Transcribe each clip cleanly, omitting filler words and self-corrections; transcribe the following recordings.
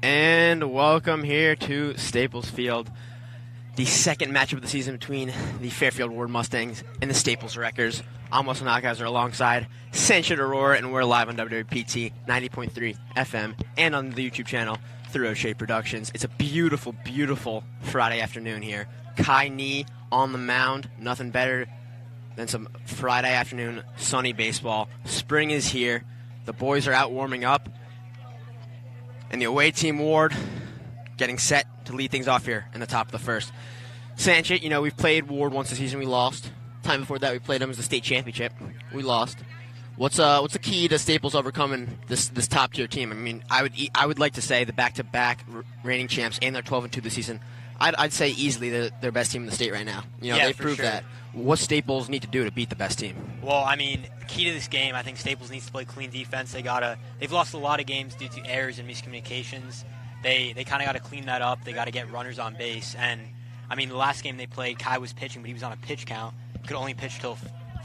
And welcome here to Staples Field, the second matchup of the season between the Fairfield Warde Mustangs and the Staples Wreckers. I'm Wilson Hockhauser alongside Sanchit Aurora, and we're live on WWPT 90.3 FM and on the YouTube channel through O'Shea Productions. It's a beautiful, beautiful Friday afternoon here. Kai Nee on the mound, nothing better than some Friday afternoon sunny baseball. Spring is here. The boys are out warming up. And the away team, Warde, getting set to lead things off here in the top of the first. Sanchit, you know, we've played Warde once this season. We lost. Time before that, we played them as the state championship. We lost. What's the key to Staples overcoming this top tier team? I mean, I would like to say the back-to-back reigning champs and they're 12-2 this season. I'd say easily they're their best team in the state right now. You know, they've proved that. What Staples need to do to beat the best team? Well, I mean, the key to this game, I think Staples needs to play clean defense. They've lost a lot of games due to errors and miscommunications. They kind of got to clean that up. They got to get runners on base. And I mean, the last game they played, Kai was pitching, but he was on a pitch count. He could only pitch till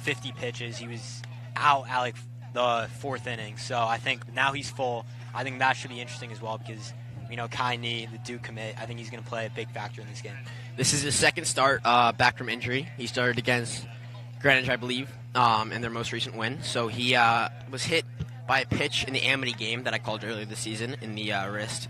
50 pitches. He was out at like the fourth inning. So I think now he's full. I think that should be interesting as well because, you know, Kai Nee, the Duke commit, I think he's going to play a big factor in this game. This is his second start back from injury. He started against Greenwich, I believe, in their most recent win. So he was hit by a pitch in the Amity game that I called earlier this season in the wrist.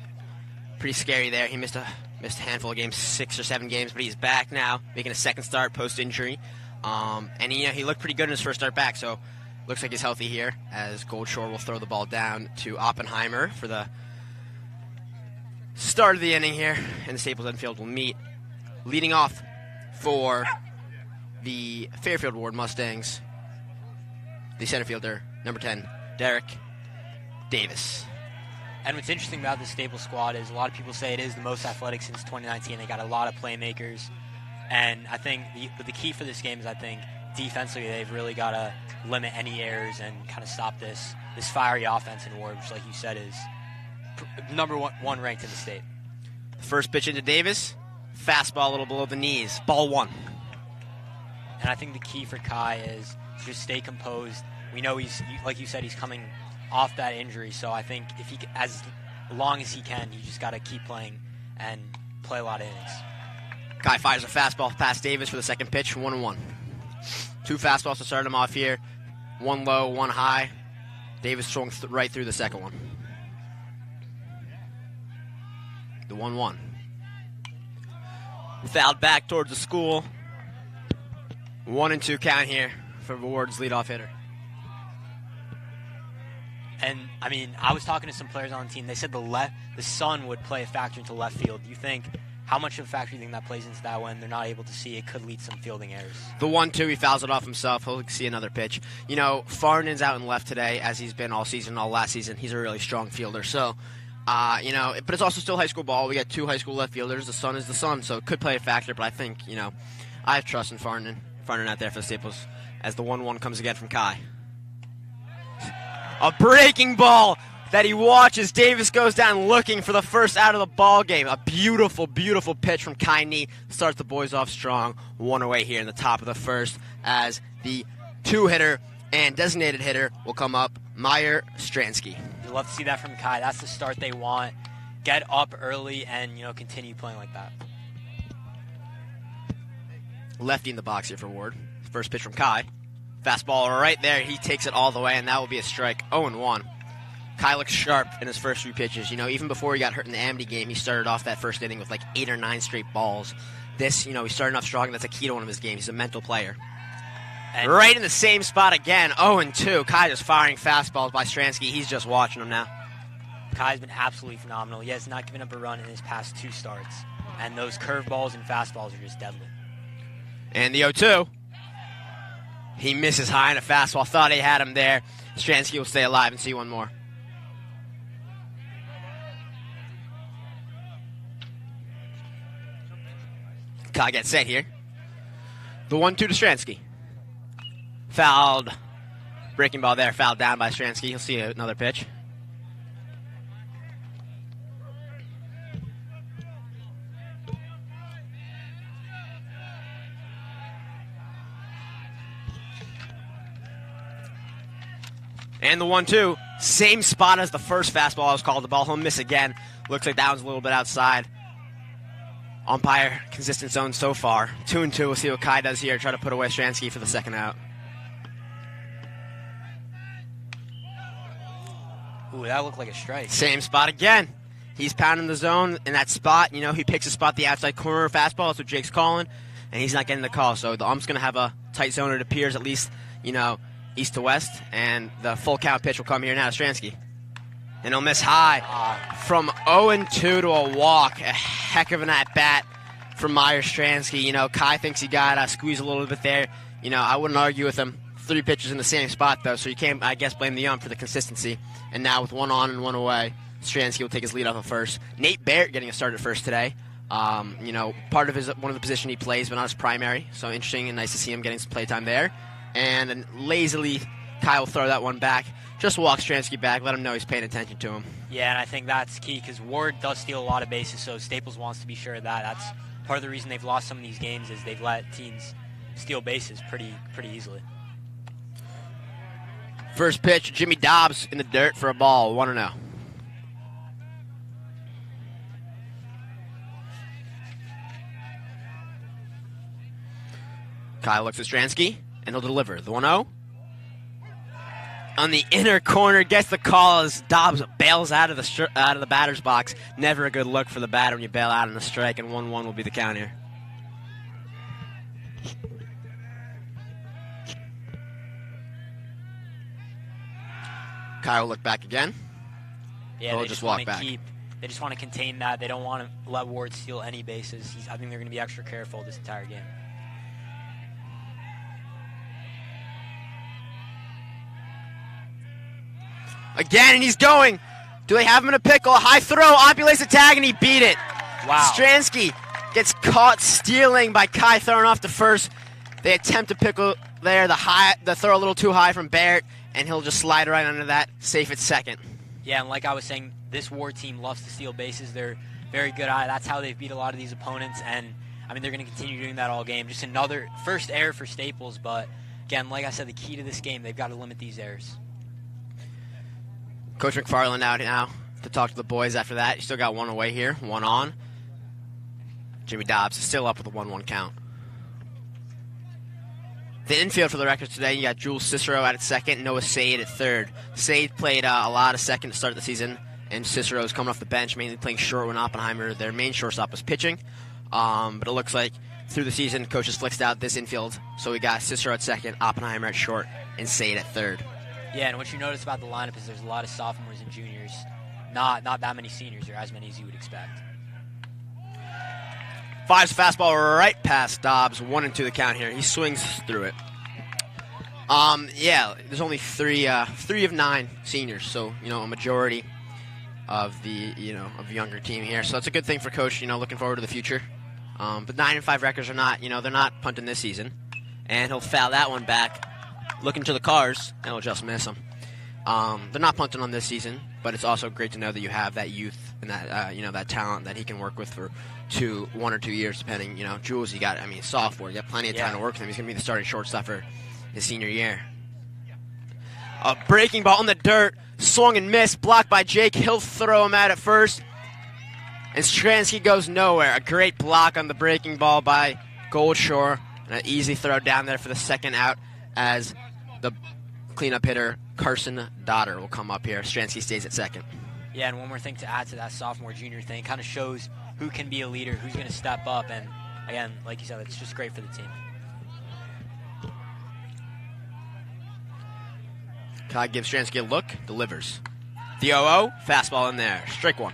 Pretty scary there. He missed a handful of games, 6 or 7 games, but he's back now, making a second start post-injury. And he looked pretty good in his first start back, so looks like he's healthy here as Goldshore will throw the ball down to Oppenheimer for the start of the inning here, and the Staples infield will meet. Leading off for the Fairfield Warde Mustangs, the center fielder, number 10, Derek Davis. And what's interesting about this Staples squad is a lot of people say it is the most athletic since 2019. They got a lot of playmakers. And I think the key for this game is, I think, defensively they've really got to limit any errors and kind of stop this fiery offense in Warde, which, like you said, is number one ranked in the state. First pitch into Davis, fastball a little below the knees, ball 1. And I think the key for Kai is to just stay composed. We know like you said, he's coming off that injury, so I think if as long as he can, you just got to keep playing and play a lot of innings. Kai fires a fastball past Davis for the second pitch, 1-1. 2 fastballs to start him off here, 1 low, 1 high. Davis throwing right through the second one. The 1-1. Fouled back towards the school. 1-2 count here for Warde's leadoff hitter. And, I mean, I was talking to some players on the team. They said the sun would play a factor into left field. Do you think, how much of a factor do you think that plays into that when they're not able to see? It could lead some fielding errors. The 1-2, he fouls it off himself. He'll see another pitch. You know, Farnan's out in left today, as he's been all season, all last season. He's a really strong fielder. So, you know, but it's also still high school ball. We got 2 high school left fielders. The sun is the sun, so it could play a factor. But I think, you know, I have trust in Farnan out there for the Staples as the 1-1 comes again from Kai. A breaking ball that he watches. Davis goes down looking for the first out of the ball game. A beautiful, beautiful pitch from Kai Nee starts the boys off strong. 1 away here in the top of the first as the 2-hitter and designated hitter will come up, Meyer Stransky. You'd love to see that from Kai. That's the start they want. Get up early and, you know, continue playing like that. Lefty in the box here for Warde. First pitch from Kai. Fastball right there. He takes it all the way, and that will be a strike. 0-1. Kai looks sharp in his first 3 pitches. You know, even before he got hurt in the Amity game, he started off that first inning with like 8 or 9 straight balls. This, you know, he's starting off strong, and that's a key to one of his games. He's a mental player. And right in the same spot again, 0-2. Kai just firing fastballs by Stransky. He's just watching them now. Kai's been absolutely phenomenal. He has not given up a run in his past 2 starts. And those curveballs and fastballs are just deadly. And the 0-2. He misses high on a fastball. Thought he had him there. Stransky will stay alive and see one more. Kai gets set here. The 1-2 to Stransky. Fouled. Breaking ball there. Fouled down by Stransky. He'll see another pitch. And the 1-2, same spot as the first fastball I was called. The ball, he'll miss again. Looks like that one's a little bit outside. Umpire, consistent zone so far. 2-2. We'll see what Kai does here. Try to put away Stransky for the second out. Ooh, that looked like a strike. Same spot again. He's pounding the zone in that spot. You know, he picks a spot, the outside corner fastball. That's what Jake's calling. And he's not getting the call. So the ump's going to have a tight zone, it appears, at least, you know, east to west. And the full count pitch will come here now to Stransky. And he'll miss high. From 0-2 to a walk. A heck of an at-bat from Myers Stransky. You know, Kai thinks he got squeezed a little bit there. You know, I wouldn't argue with him. 3 pitches in the same spot, though, so you can't, I guess, blame the ump for the consistency. And now with 1 on and 1 away, Stransky will take his lead off of first. Nate Barrett getting a start at first today. You know, part of one of the position he plays, but not his primary. So interesting and nice to see him getting some playtime there. And then lazily, Kai will throw that one back. Just walk Stransky back, let him know he's paying attention to him. Yeah, and I think that's key because Warde does steal a lot of bases, so Staples wants to be sure of that. That's part of the reason they've lost some of these games is they've let teams steal bases pretty easily. First pitch, Jimmy Dobbs in the dirt for a ball, 1-0. Kyle looks at Stransky, and he'll deliver. The 1-0. On the inner corner, gets the call as Dobbs bails out of the batter's box. Never a good look for the batter when you bail out on a strike, and 1-1 will be the count here. Kyle will look back again. Yeah, or they just walk back. They just want to contain that. They don't want to let Warde steal any bases. I think they're going to be extra careful this entire game. Again, and he's going. Do they have him in a pickle? A high throw. Opulates the tag, and he beat it. Wow. Stransky gets caught stealing by Kai throwing off to first. They attempt to pickle there. The throw a little too high from Barrett, and he'll just slide right under that, safe at second. Yeah, and like I was saying, this Warde team loves to steal bases. They're very good at it. That's how they've beat a lot of these opponents, and I mean they're going to continue doing that all game. Just another first error for Staples, but again, like I said, the key to this game, they've got to limit these errors. Coach McFarland out now to talk to the boys after that. He still got 1 away here, 1 on. Jimmy Dobbs is still up with a 1-1 count. The infield for the records today, you got Jules Cicero out at second, Noah Sade at third. Sade played a lot of second to start the season, and Cicero is coming off the bench, mainly playing short when Oppenheimer, their main shortstop, was pitching. But it looks like through the season, coaches flexed out this infield. So we got Cicero at second, Oppenheimer at short, and Sade at third. Yeah, and what you notice about the lineup is there's a lot of sophomores and juniors, not that many seniors, or as many as you would expect. Fives fastball right past Dobbs, 1-2 the count here. He swings through it. Yeah, there's only three of 9 seniors, so you know a majority of the younger team here. So that's a good thing for Coach. You know, looking forward to the future. But 9-5 records are not, they're not punting this season, and he'll foul that one back. Looking to the cars, and he'll just miss them. They're not punting on this season, but it's also great to know that you have that youth and that that talent that he can work with for 1 or 2 years, depending. Jules, sophomore, you got plenty of time to work with him. He's going to be the starting shortstop for his senior year. A breaking ball in the dirt, swung and missed, blocked by Jake. He'll throw him out at first, and Stransky goes nowhere. A great block on the breaking ball by Goldshore, and an easy throw down there for the second out as the cleanup hitter Carson Dodder will come up here. Stransky stays at second. Yeah, and one more thing to add to that sophomore-junior thing, kind of shows who can be a leader, who's going to step up, and again, like you said, it's just great for the team. Kai gives Stransky a look, delivers. The 0-0, fastball in there, strike one.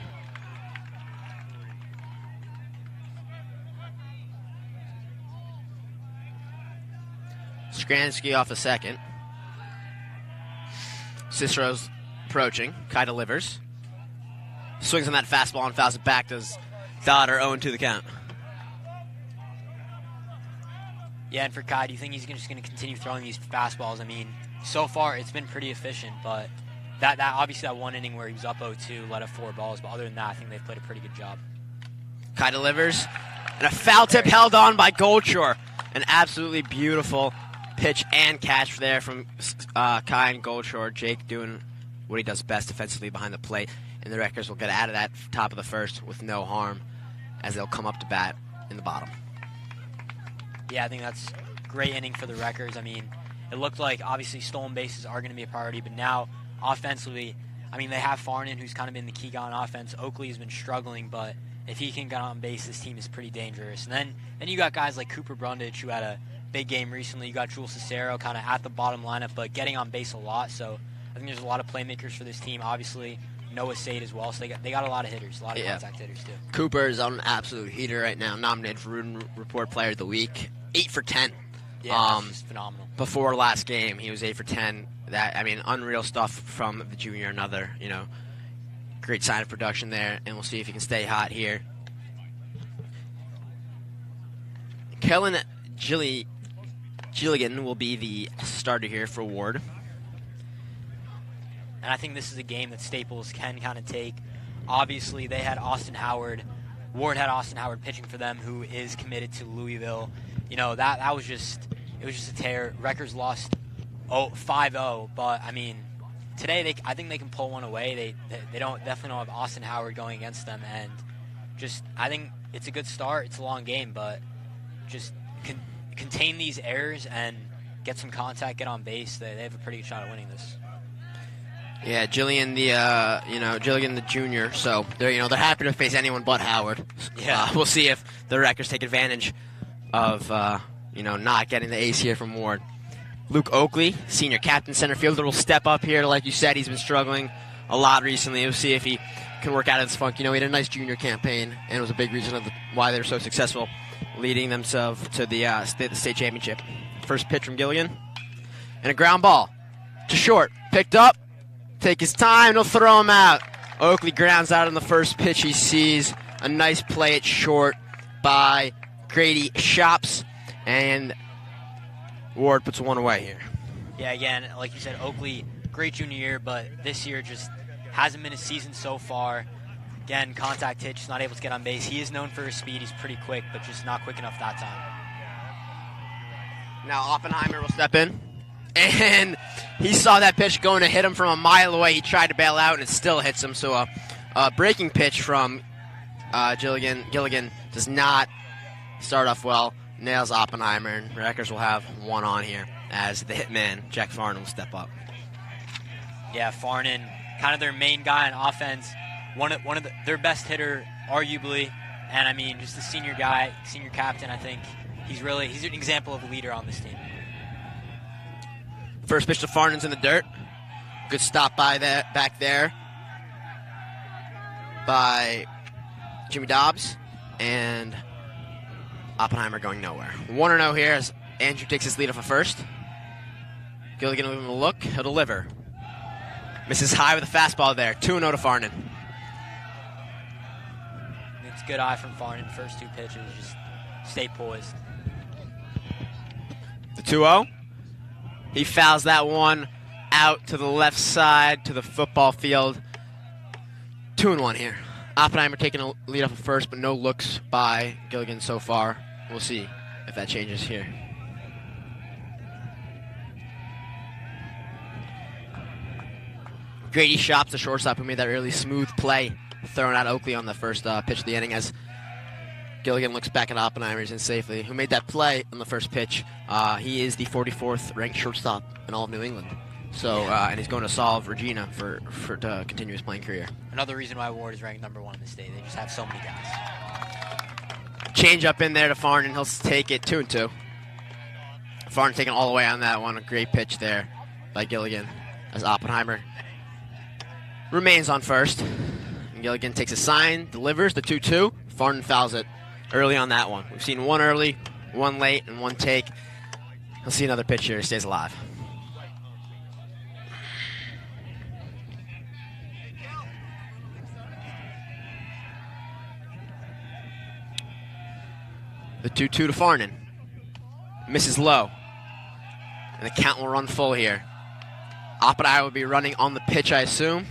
Stransky off a second. Cicero's approaching. Kai delivers. Swings on that fastball and fouls it back. Does Dodder 0-2 the count? Yeah, and for Kai, do you think he's just going to continue throwing these fastballs? I mean, so far it's been pretty efficient, but that obviously that one inning where he was up 0-2 let up 4 balls, but other than that, I think they've played a pretty good job. Kai delivers, and a foul tip held on by Goldshore. An absolutely beautiful pitch and catch there from Kai and Goldshore. Jake doing what he does best defensively behind the plate, and the Wreckers will get out of that top of the first with no harm as they'll come up to bat in the bottom. Yeah, I think that's a great inning for the Wreckers. I mean, it looked like obviously stolen bases are going to be a priority, but now offensively, I mean, they have Farnan, who's kind of been the key guy on offense. Oakley has been struggling, but if he can get on base, this team is pretty dangerous. And then you got guys like Cooper Brundage, who had a big game recently. You got Jules Cicero kind of at the bottom lineup, but getting on base a lot. So I think there's a lot of playmakers for this team. Obviously, Noah Sade as well. So they got a lot of hitters, a lot of contact hitters too. Cooper is on an absolute heater right now, nominated for Rudin Report Player of the Week. 8 for 10. Yeah, that's just phenomenal. Before last game, he was 8 for 10. Unreal stuff from the junior. Another, great sign of production there, and we'll see if he can stay hot here. Kellen Gilligan will be the starter here for Warde. And I think this is a game that Staples can kind of take. Obviously, they had Austin Howard. Warde had Austin Howard pitching for them, who is committed to Louisville. That was just a tear. Wreckers lost 5-0, but I mean, today I think they can pull one away. They definitely don't have Austin Howard going against them, and I think it's a good start. It's a long game, but just contain these errors and get some contact, get on base. They have a pretty good shot at winning this. Yeah, Gilligan the junior. So they're happy to face anyone but Howard. Yeah, we'll see if the Wreckers take advantage of not getting the ace here from Warde. Luke Oakley, senior captain center fielder, will step up here. Like you said, he's been struggling a lot recently. We'll see if he can work out of this funk. He had a nice junior campaign, and it was a big reason of why they were so successful, leading themselves to the state championship. First pitch from Gilligan, and a ground ball to short. Picked up. Take his time. He'll throw him out. Oakley grounds out on the first pitch he sees. A nice play at short by Grady Shops, and Warde puts one away here. Yeah, again, like you said, Oakley, great junior year, but this year just hasn't been a season so far. Again, contact hit, just not able to get on base. He is known for his speed. He's pretty quick, but just not quick enough that time. Now Oppenheimer will step in, and he saw that pitch going to hit him from a mile away. He tried to bail out, and it still hits him. So a breaking pitch from Gilligan does not start off well. Nails Oppenheimer, and Wreckers will have one on here as the hitman, Jack Farnan, will step up. Yeah, Farnan, kind of their main guy on offense, one of their best hitter, arguably, and I mean, just the senior captain. I think he's an example of a leader on this team. First pitch to Farnan's in the dirt. Good stop by that back there by Jimmy Dobbs, and Oppenheimer going nowhere. 1-0 here as Andrew takes his lead off of first. Gilligan will give him a look. He'll deliver. Misses high with a fastball there. 2-0 to Farnan. It's a good eye from Farnan. First two pitches, just stay poised. The 2-0. He fouls that one out to the left side to the football field. 2-1 here. Oppenheimer taking a lead off of first, but no looks by Gilligan so far. We'll see if that changes here. Grady Shops, the shortstop, who made that really smooth play, throwing out Oakley on the first pitch of the inning as Gilligan looks back at Oppenheimer and safely, who made that play on the first pitch. He is the 44th ranked shortstop in all of New England. So, and he's going to solve Regina to continue his playing career. Another reason why Warde is ranked #1 in the state. They just have so many guys. Change up in there to Farnan. He'll take it 2-2. Farnan taking all the way on that one. A great pitch there by Gilligan as Oppenheimer remains on first. And Gilligan takes a sign, delivers the 2-2. Farnan fouls it early on that one. We've seen one early, one late, and one take. He'll see another pitch here. He stays alive. The 2-2 to Farnan. Misses low. And the count will run full here. Oppenheimer will be running on the pitch, I assume.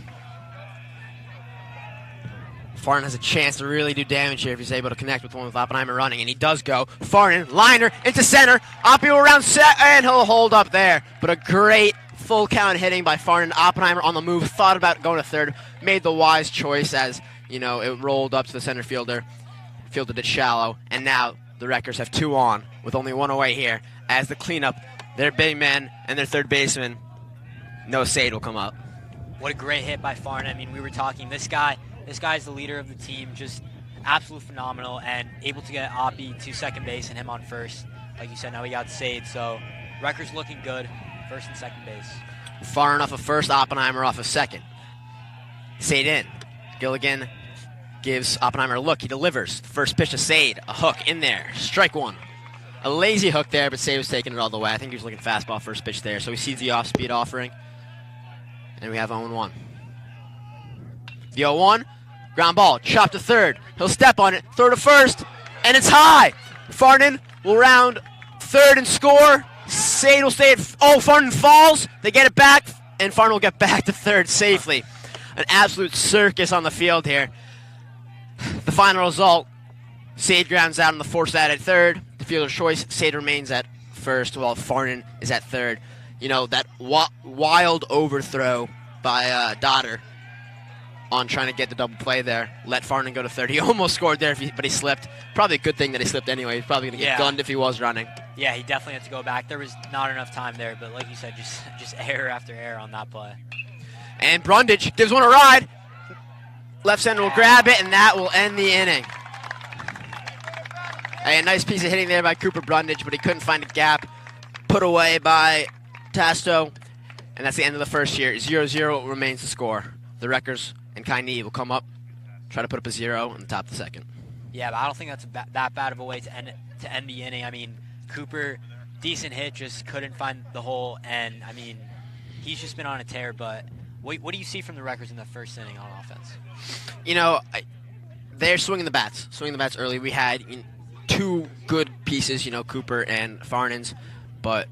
Farnan has a chance to really do damage here if he's able to connect with one with Oppenheimer running, and he does go. Farnan, liner, into center. Oppie will round set, and he'll hold up there. But a great Full count hitting by Farnan. Oppenheimer on the move, thought about going to third, made the wise choice as, it rolled up to the center fielder, fielded it shallow, and now the Wreckers have 2 on with only 1 away here as the cleanup, their big man and their third baseman, Noah Sade will come up. What a great hit by Farnan. I mean, we were talking, this guy's the leader of the team, just absolutely phenomenal, and able to get Oppie to second base and him on first. Like you said, now we got Sade, so Wreckers looking good, first and second base. Farnan off of first, Oppenheimer off of second. Sade in. Gilligan gives Oppenheimer a look. He delivers. First pitch to Sade. A hook in there. Strike 1. A lazy hook there, but Sade was taking it all the way. I think he was looking fastball first pitch there. So he sees the off-speed offering. And we have 0-1. The 0-1. Ground ball. Chop to third. He'll step on it. Throw to first. And it's high. Farnan will round third and score. Sade will stay at... Farnan falls. They get it back. And Farnan will get back to third safely. An absolute circus on the field here. The final result, Sade grounds out on the force out at third. The fielder's choice, Sade remains at first while Farnan is at third. That wild overthrow by Dotter on trying to get the double play there. Let Farnan go to third. He almost scored there, but he slipped. Probably a good thing that he slipped anyway. He's probably going to get gunned if he was running. Yeah, he definitely had to go back. There was not enough time there, but like you said, just error after error on that play. And Brundage gives one a ride. Left center will grab it, and that will end the inning. A nice piece of hitting there by Cooper Brundage, but he couldn't find a gap. Put away by Tasto, and that's the end of the first here. 0-0 remains the score. The Wreckers and Kaini will come up, try to put up a 0 on the top of the second. Yeah, but I don't think that's that bad of a way to end the inning. I mean, Cooper, decent hit, just couldn't find the hole, and I mean, he's just been on a tear, but what do you see from the Wreckers in the first inning on offense? They're swinging the bats early. We had 2 good pieces, Cooper and Farnan's, but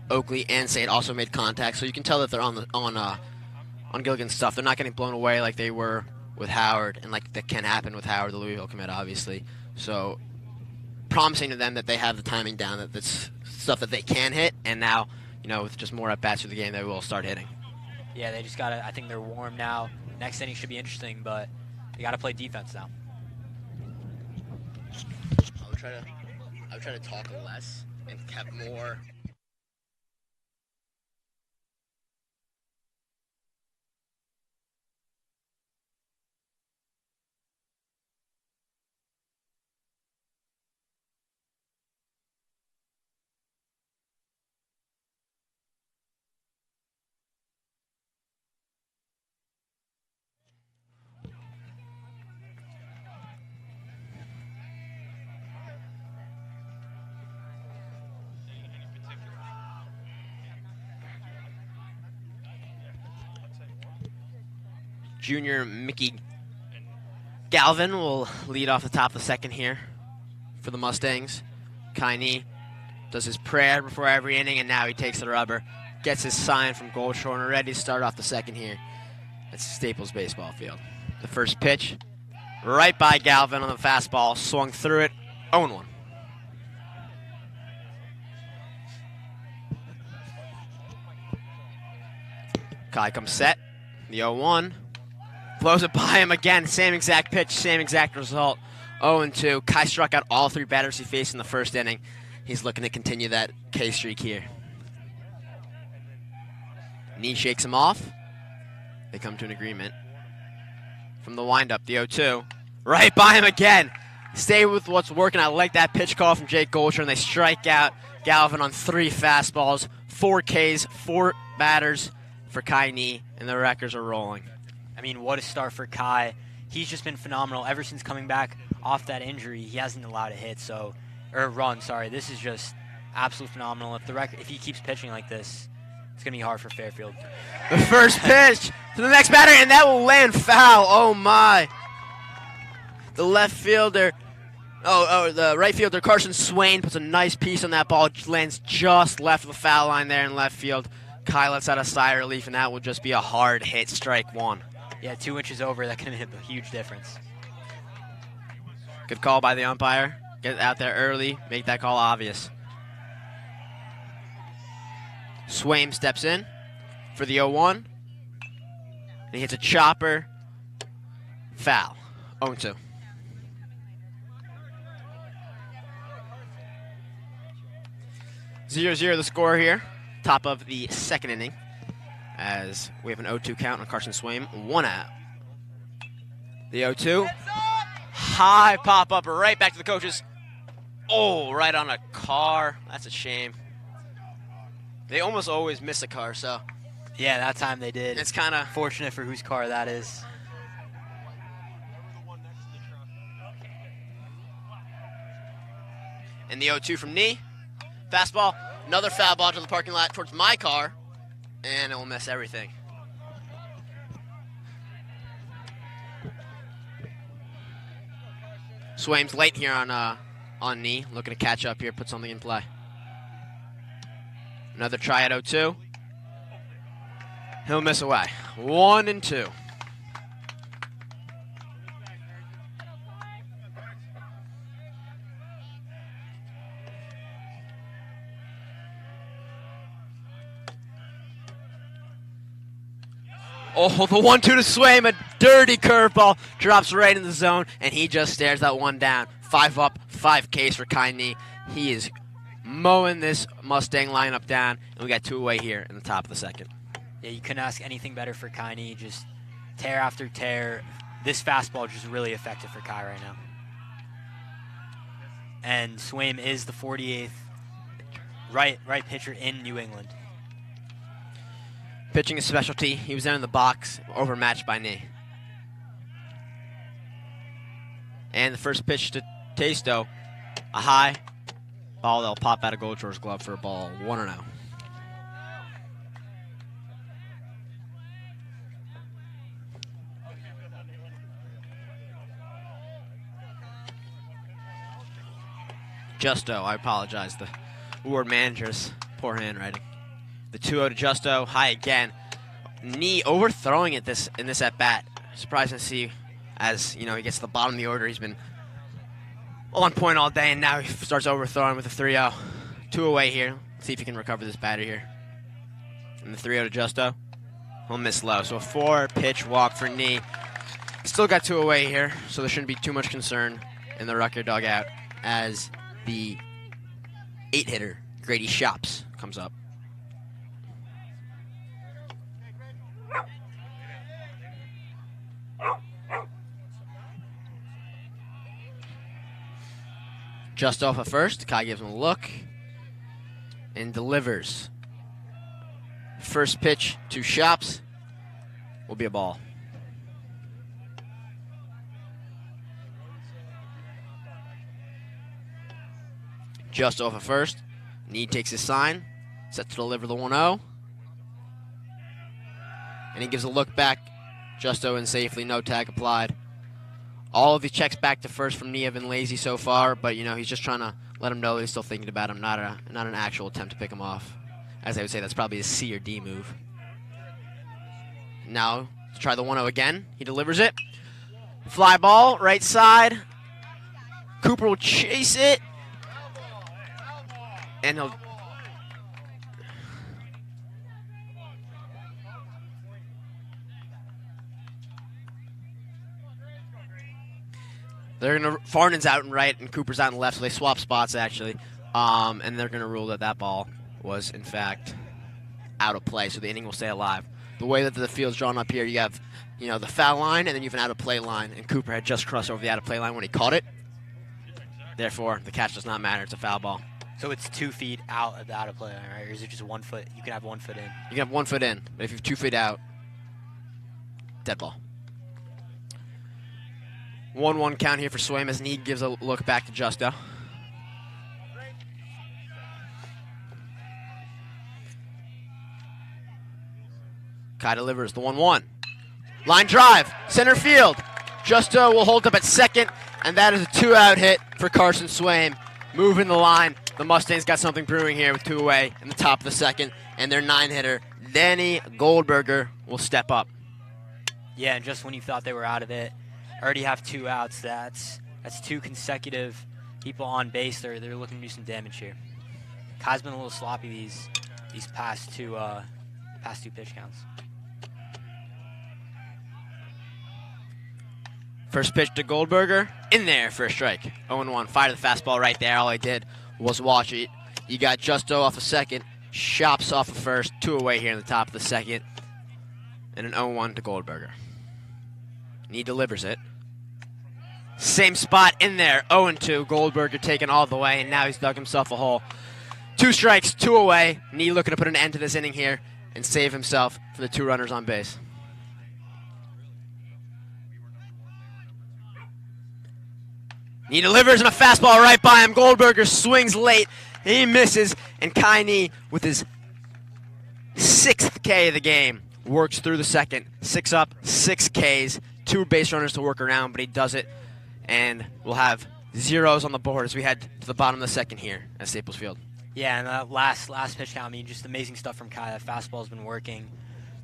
Oakley and Sade also made contact, so you can tell that they're on Gilligan's stuff. They're not getting blown away like they were with Howard, and like that can happen with Howard, the Louisville commit, obviously. So promising to them that they have the timing down, that that's stuff that they can hit, and now, with just more at-bats through the game, they will start hitting. Yeah, they just got to, I think they're warm now. Next inning should be interesting, but they got to play defense now. I would try to talk less and have more. Junior Mickey Galvin will lead off the top of the second here for the Mustangs. Kaini does his prayer before every inning, and now he takes the rubber. Gets his sign from Goldshore and ready to start off the second here. That's Staples baseball field. The first pitch, right by Galvin on the fastball, swung through it, 0-1. Kai comes set, the 0-1. Blows it by him again. Same exact pitch, same exact result. 0-2. Kai struck out all 3 batters he faced in the first inning. He's looking to continue that K streak here. Knee shakes him off. They come to an agreement. From the windup, the 0-2. Right by him again. Stay with what's working. I like that pitch call from Jake Golcher, and they strike out Galvin on 3 fastballs. 4 Ks, 4 batters for Kai Nee, and the Wreckers are rolling. I mean, what a start for Kai. He's just been phenomenal. Ever since coming back off that injury, he hasn't allowed a hit, or a run, sorry. This is just absolutely phenomenal. If he keeps pitching like this, it's going to be hard for Fairfield. The first pitch to the next batter, and that will land foul. Oh, my. The left fielder, the right fielder, Carson Swain, puts a nice piece on that ball. Lands just left of the foul line there in left field. Kai lets out a sigh of relief, and that will just be a hard hit, strike 1. Yeah, 2 inches over. That can make a huge difference. Good call by the umpire. Get out there early. Make that call obvious. Swaim steps in. for the 0-1. And he hits a chopper. Foul. 0-2. Zero the score here. Top of the second inning. As we have an 0-2 count on Carson Swaim. 1 out. The 0-2. High pop up right back to the coaches. Oh, right on a car. That's a shame. They almost always miss a car, so. Yeah, that time they did. It's kind of fortunate for whose car that is. And the 0-2 from Knee. Fastball. Another foul ball to the parking lot towards my car. And it will miss everything. Swaim's late here on Knee. Looking to catch up here, put something in play. Another try at 0-2. He'll miss away. 1-2. Oh, the 1-2 to Swaim, a dirty curveball, drops right in the zone, and he just stares that one down. 5 up, 5 Ks for Kai Knee. He is mowing this Mustang lineup down, and we got 2 away here in the top of the second. Yeah, you couldn't ask anything better for Kai Knee. Just tear after tear. This fastball just really effective for Kai right now. And Swaim is the 48th right pitcher in New England. Pitching is specialty. He was there in the box, overmatched by Knee. And the first pitch to Tasto, a high ball that'll pop out of Goldshaw's glove for a ball. 1-0. Justo, I apologize. The Warde manager's poor handwriting. The 2-0 to Justo, high again. Knee overthrowing it in this at bat. Surprising to see, as he gets to the bottom of the order. He's been on point all day, and now he starts overthrowing with a 3-0. 2 away here. Let's see if he can recover this batter here. And the 3-0 to Justo. He'll miss low. So a 4-pitch walk for Knee. Still got 2 away here, so there shouldn't be too much concern in the Rucker dugout as the 8-hitter, Grady Shops, comes up. Just off at first, Kai gives him a look and delivers. First pitch to Shops will be a ball. Just off at first, Knee takes his sign, set to deliver the 1-0. And he gives a look back, Justo in safely, no tag applied. All of the checks back to first from Knee have been lazy so far, but he's just trying to let him know that he's still thinking about him, not an actual attempt to pick him off. As I would say, that's probably a C or D move. Now, to try the 1-0 again, he delivers it. Fly ball, right side. Cooper will chase it. And he'll... Farnan's out and right, and Cooper's out and left, so they swap spots, actually. And they're going to rule that ball was, in fact, out of play, so the inning will stay alive. The way that the field's drawn up here, you have, the foul line, and then you have an out-of-play line, and Cooper had just crossed over the out-of-play line when he caught it. Therefore, the catch does not matter. It's a foul ball. So it's 2 feet out of the out-of-play line, right? Or is it just 1 foot? You can have 1 foot in. You can have 1 foot in, but if you have 2 feet out, dead ball. 1-1 count here for Swaim as Knee gives a look back to Justo. Kai delivers the 1-1. Line drive, center field. Justo will hold up at second, and that is a 2-out hit for Carson Swaim. Moving the line. The Mustangs got something brewing here with 2 away in the top of the second, and their 9-hitter, Danny Goldberger, will step up. Yeah, and just when you thought they were out of it, already have 2 outs. That's 2 consecutive people on base. They're looking to do some damage here. Kai's been a little sloppy these past two past 2 pitch counts. First pitch to Goldberger, in there for a strike. 0-1, fired the fastball right there. All I did was watch it. You got Justo off of second, Shops off of first, 2 away here in the top of the second, and an 0-1 to Goldberger. And he delivers it. Same spot in there, 0-2. Goldberger taking all the way, and now he's dug himself a hole. 2 strikes, 2 away. Nee looking to put an end to this inning here and save himself for the 2 runners on base. Nee delivers and a fastball right by him. Goldberger swings late. He misses, and Kai Nee with his 6th K of the game works through the second. 6 up, 6 Ks, 2 base runners to work around, but he does it, and we'll have zeros on the board as we head to the bottom of the second here at Staples Field. Yeah, and that last pitch count, I mean, just amazing stuff from Kai. That fastball's been working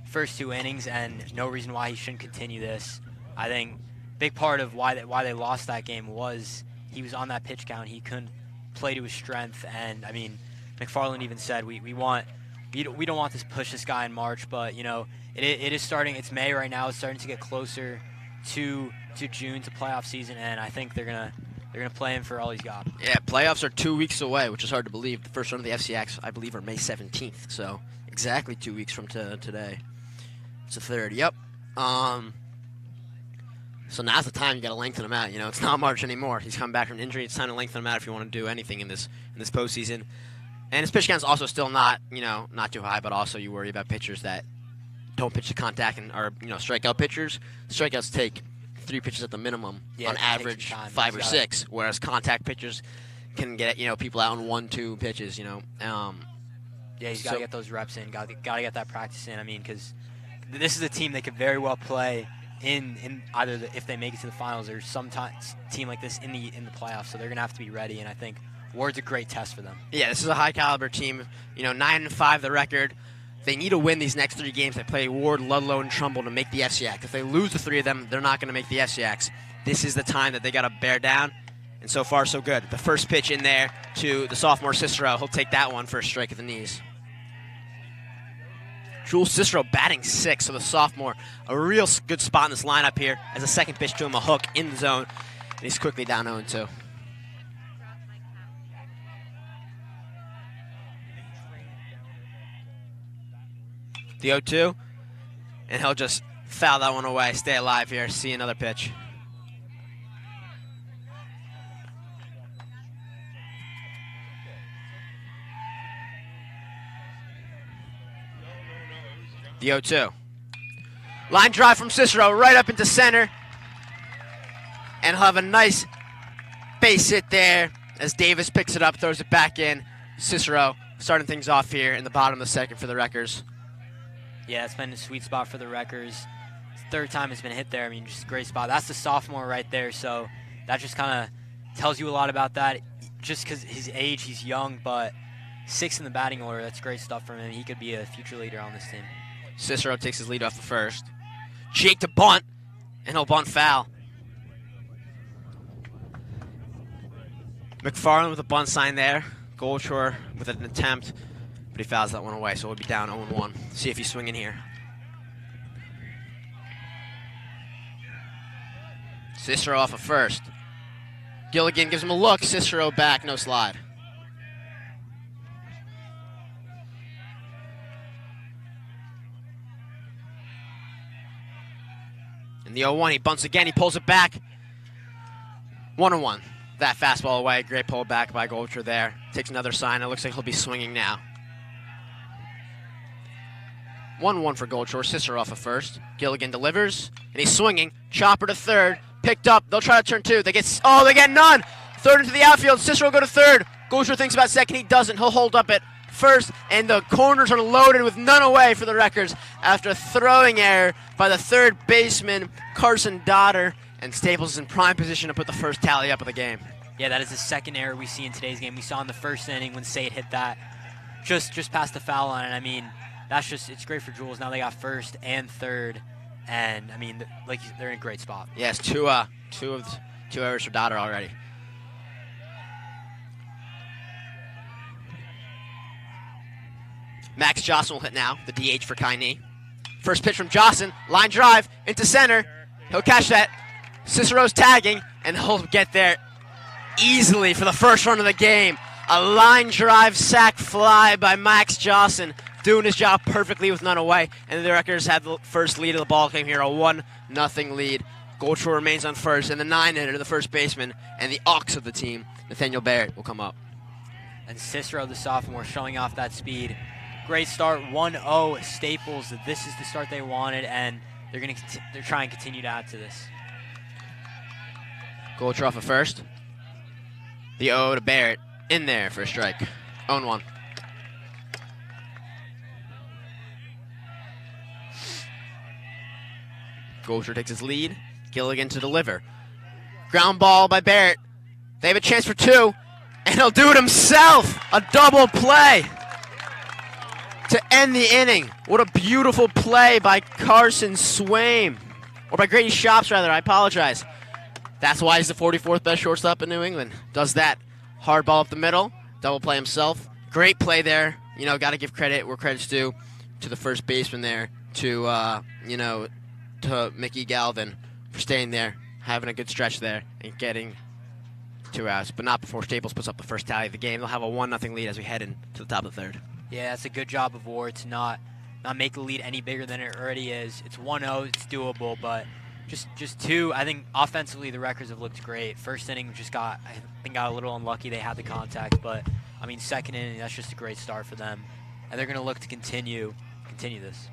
first 2 innings, and no reason why he shouldn't continue this. I think big part of why they lost that game was he was on that pitch count. He couldn't play to his strength, and I mean, McFarland even said we don't want to push this guy in March, but you know it is starting. It's May right now. It's starting to get closer to June, to playoff season, and I think they're gonna play him for all he's got. Yeah, playoffs are 2 weeks away, which is hard to believe. The first round of the FCX, I believe, are May 17th, so exactly 2 weeks from today. It's the 3rd. Yep. So now's the time you got to lengthen him out. You know, it's not March anymore. He's come back from injury. It's time to lengthen him out if you want to do anything in this postseason. And his pitch count's also still not too high, but also you worry about pitchers that don't pitch to contact and are strikeout pitchers. Strikeouts take 3 pitches at the minimum on average, 5 or 6, whereas contact pitchers can get people out in 1-2 pitches. Yeah, he's got to get those reps in. Got to get that practice in. I mean, because this is a team that could very well play in either if they make it to the finals or sometimes team like this in the playoffs. So they're gonna have to be ready, and I think Warde's a great test for them. Yeah, this is a high caliber team. 9-5 the record. They need to win these next 3 games. They play Warde, Ludlow, and Trumbull to make the FCX. If they lose the 3 of them, they're not going to make the FCX. This is the time that they got to bear down, and so far so good. The first pitch in there to the sophomore Cicero. He'll take that one for a strike at the knees. Jules Cicero batting 6, so the sophomore, a real good spot in this lineup here as a second pitch to him, a hook in the zone, and he's quickly down 0-2. The 0-2, and he'll just foul that one away, stay alive here, see another pitch. The 0-2. Line drive from Cicero right up into center. And he'll have a nice base hit there as Davis picks it up, throws it back in. Cicero starting things off here in the bottom of the second for the Wreckers. Yeah, it's been a sweet spot for the Wreckers. It's the 3rd time it's been hit there. I mean, just a great spot. That's the sophomore right there, so that just kind of tells you a lot about that. Just because his age, he's young, but 6th in the batting order, that's great stuff from him. He could be a future leader on this team. Cicero takes his lead off the first. Jake to bunt, and he'll bunt foul. McFarland with a bunt sign there. Goldshore with an attempt, but he fouls that one away, so we'll be down 0-1. See if he's swinging here. Cicero off of first. Gilligan gives him a look. Cicero back, no slide. In the 0-1, he bunts again. He pulls it back. 1-1. That fastball away. Great pull back by Goldshore there. Takes another sign. It looks like he'll be swinging now. 1-1 for Goldshore. Cicero off of first. Gilligan delivers, and he's swinging. Chopper to third. Picked up. They'll try to turn 2. They get none. Third into the outfield. Cicero go to third. Goldshore thinks about second. He doesn't. He'll hold up at first, and the corners are loaded with none away for the Wreckers after a throwing error by the third baseman, Carson Dodder, and Staples is in prime position to put the first tally up of the game. Yeah, that is the second error we see in today's game. We saw in the first inning when Sade hit that just past the foul line. And I mean, it's great for Jules. Now they got first and third, and I mean, they're in a great spot. Yes, two errors for Dodder already. Max Johnson will hit now, the DH for Kai Nee. First pitch from Johnson, line drive into center. He'll catch that. Cicero's tagging, and he'll get there easily for the first run of the game. A line drive sac fly by Max Johnson, doing his job perfectly with none away. And the Wreckers have the first lead of the ball game here, a 1-0 lead. Goldshore remains on first, and the 9-hitter, the first baseman, and the ox of the team, Nathaniel Barrett, will come up. And Cicero, the sophomore, showing off that speed. Great start, 1-0 Staples. This is the start they wanted, and they're trying to continue to add to this. Goldshore off at first. The 0 to Barrett, in there for a strike. 0-1. Goldshore takes his lead. Gilligan to deliver. Ground ball by Barrett. They have a chance for 2, and he'll do it himself. A double play to end the inning. What a beautiful play by Carson Swaim. Or by Grady Shops, rather. I apologize. That's why he's the 44th best shortstop in New England. Does that. Hard ball up the middle. Double play himself. Great play there. You know, got to give credit where credit's due to the first baseman there. To, to Mickey Galvin for staying there, having a good stretch there, and getting 2 outs. But not before Staples puts up the first tally of the game. They'll have a 1-0 lead as we head into the top of the third. Yeah, that's a good job of Warde to not make the lead any bigger than it already is. It's 1-0, it's doable, but just 2. I think offensively the Wreckers have looked great. First inning got a little unlucky. They had the contact, but I mean second inning, that's just a great start for them, and they're going to look to continue this.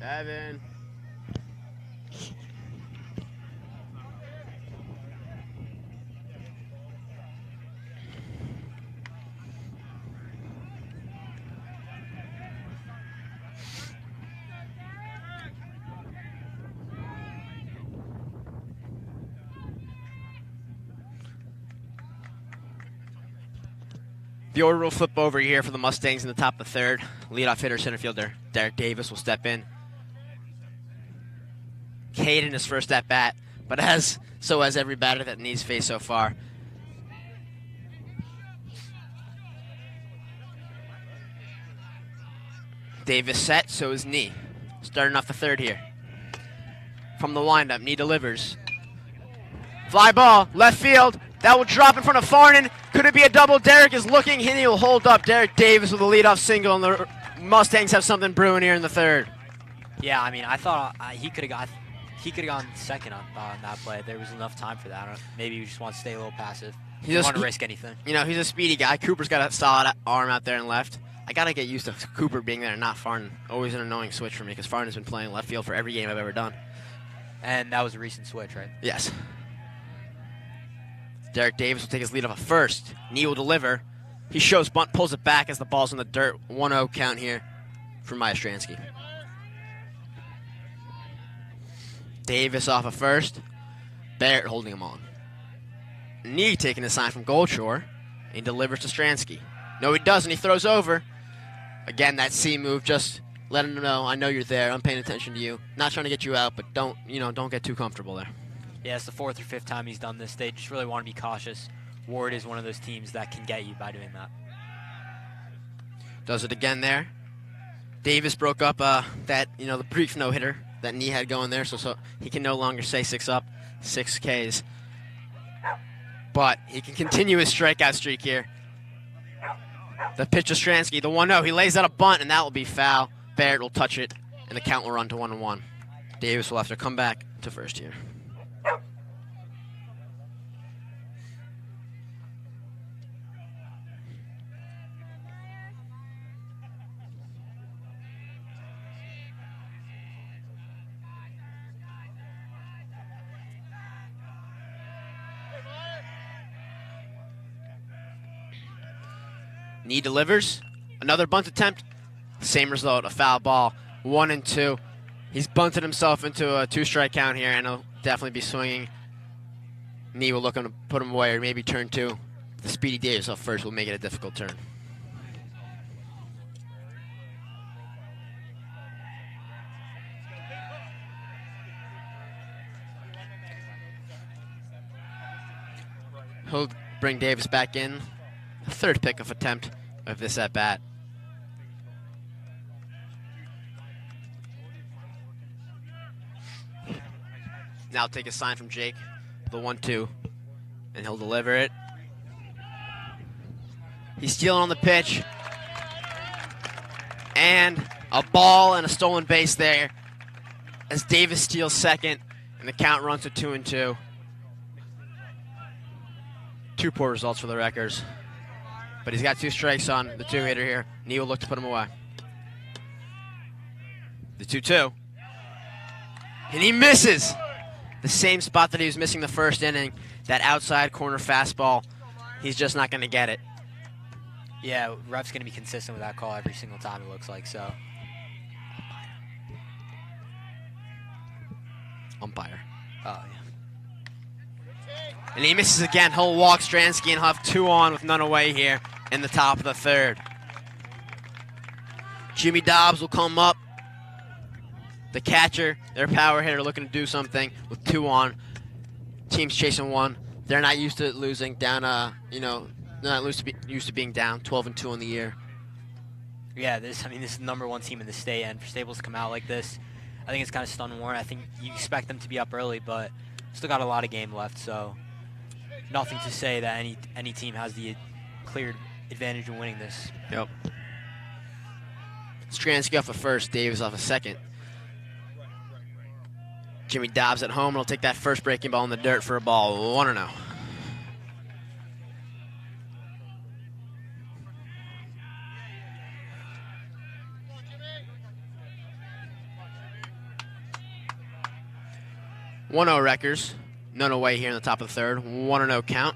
Evan. The order will flip over here for the Mustangs in the top of the third. Leadoff hitter, center fielder Derek Davis will step in. Caden his first at bat, but so has every batter that Nee's faced so far. Davis set, so is Nee. Starting off the third here. From the windup, Nee delivers. Fly ball, left field. That will drop in front of Farnan. Could it be a double? Derek is looking, and he will hold up. Derek Davis with a leadoff single, and the Mustangs have something brewing here in the third. Yeah, I mean, I thought he could have gone second on that play. There was enough time for that. Maybe he just wants to stay a little passive. He doesn't want to risk anything. You know, he's a speedy guy. Cooper's got a solid arm out there and left. I got to get used to Cooper being there and not Farnan. Always an annoying switch for me because Farnan's been playing left field for every game I've ever done. And that was a recent switch, right? Yes. Derek Davis will take his lead off at first. Nee will deliver. He shows bunt, pulls it back as the ball's in the dirt. 1-0 count here for Majestransky. Davis off at first. Barrett holding him on. Nee taking a sign from Goldshore. And he delivers to Stransky. No, he doesn't. He throws over. Again, that C move, just letting him know, I know you're there. I'm paying attention to you. Not trying to get you out, but don't get too comfortable there. Yeah, it's the 4th or 5th time he's done this. They just really want to be cautious. Warde is one of those teams that can get you by doing that. Does it again there. Davis broke up the brief no-hitter that Nee had going there, so he can no longer say 6 up, 6 Ks. But he can continue his strikeout streak here. The pitch to Stransky, the 1-0. He lays out a bunt, and that will be foul. Barrett will touch it, and the count will run to 1-1. Davis will have to come back to first here. Knee delivers. Another bunt attempt. Same result, a foul ball. 1-2. He's bunted himself into a 2-strike count here, and he'll definitely be swinging. Knee will look to put him away, or maybe turn 2. The Speedy Davis up first will make it a difficult turn. He'll bring Davis back in. The third pickoff attempt of this at-bat. Now take a sign from Jake, the 1-2, and he'll deliver it. He's stealing on the pitch. And a ball and a stolen base there as Davis steals second, and the count runs to 2-2. 2 poor results for the Wreckers. But he's got 2 strikes on the 2-hitter here. Knee will look to put him away. The 2-2. And he misses. The same spot that he was missing the first inning. That outside corner fastball. He's just not going to get it. Yeah, ref's going to be consistent with that call every single time, it looks like, so. Umpire. Oh, yeah. And he misses again. He'll walk Stransky and he'll have 2 on with none away here in the top of the 3rd. Jimmy Dobbs will come up. The catcher, their power hitter, looking to do something with 2 on. Team's chasing 1. They're not used to losing down, they're not used to being down 12-2 on the year. Yeah, this is the #1 team in the state, and for Staples to come out like this, I think it's kind of stun Warren. I think you expect them to be up early, but still got a lot of game left, so nothing to say that any team has the clear advantage in winning this. Yep. Stransky off a first, Davis off a second. Jimmy Dobbs at home, and he'll take that first breaking ball in the dirt for a ball. 1-0. Wreckers. None away here in the top of the 3rd. 1-0 count.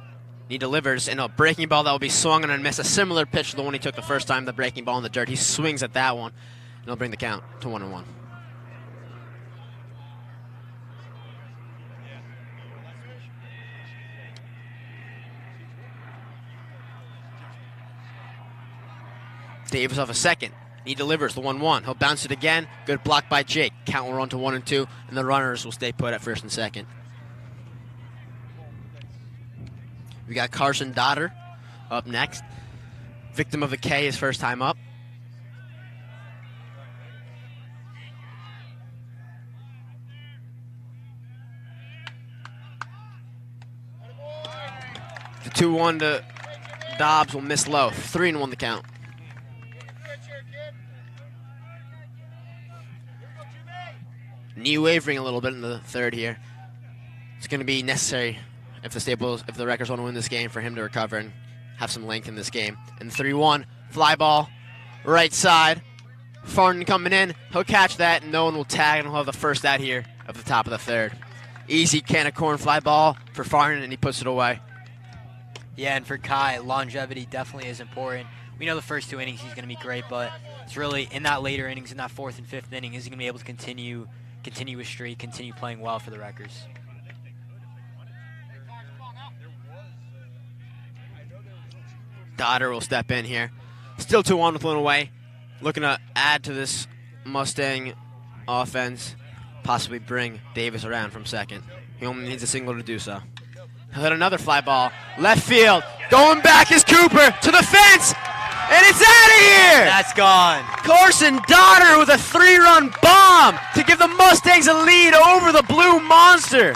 He delivers in a breaking ball that will be swung on and miss. A similar pitch to the one he took the first time, the breaking ball in the dirt. He swings at that one, and he'll bring the count to 1-1. Davis off a second. He delivers the 1-1. He'll bounce it again. Good block by Jake. Count will run to 1-2, and the runners will stay put at first and second. We got Carson Dodder up next. Victim of a K his first time up. The 2-1 to Dobbs will miss low. 3-1 the count. Knee wavering a little bit in the 3rd here. It's going to be necessary if the Wreckers want to win this game for him to recover and have some length in this game. And 3-1, fly ball, right side. Farnan coming in. He'll catch that, and no one will tag, and he'll have the first out here of the top of the 3rd. Easy can of corn fly ball for Farnan, and he puts it away. Yeah, and for Kai, longevity definitely is important. We know the first 2 innings he's going to be great, but it's really in that later innings, in that 4th and 5th inning, is he going to be able to continue his streak, continue playing well for the Wreckers. Dodder will step in here. Still 2-1 with 1 away. Looking to add to this Mustang offense. Possibly bring Davis around from second. He only needs a single to do so. He'll hit another fly ball. Left field. Going back is Cooper to the fence. And it's out of here! That's gone. Carson Dodder with a 3-run bomb to give the Mustangs a lead over the Blue Monster.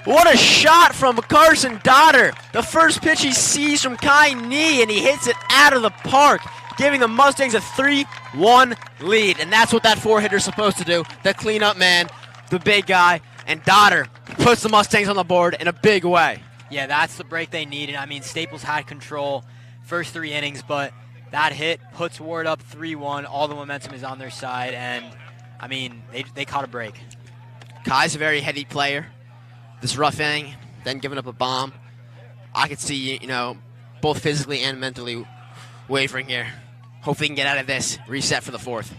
What a shot from Carson Dodder. The first pitch he sees from Kai Nee, and he hits it out of the park, giving the Mustangs a 3-1 lead. And that's what that 4-hitter is supposed to do. The cleanup man, the big guy, and Dodder puts the Mustangs on the board in a big way. Yeah, that's the break they needed. I mean, Staples had control first 3 innings, but that hit puts Warde up 3-1. All the momentum is on their side, and, I mean, they caught a break. Kai's a very heavy player. This rough inning, then giving up a bomb. I could see, both physically and mentally wavering here. Hopefully he can get out of this. Reset for the fourth.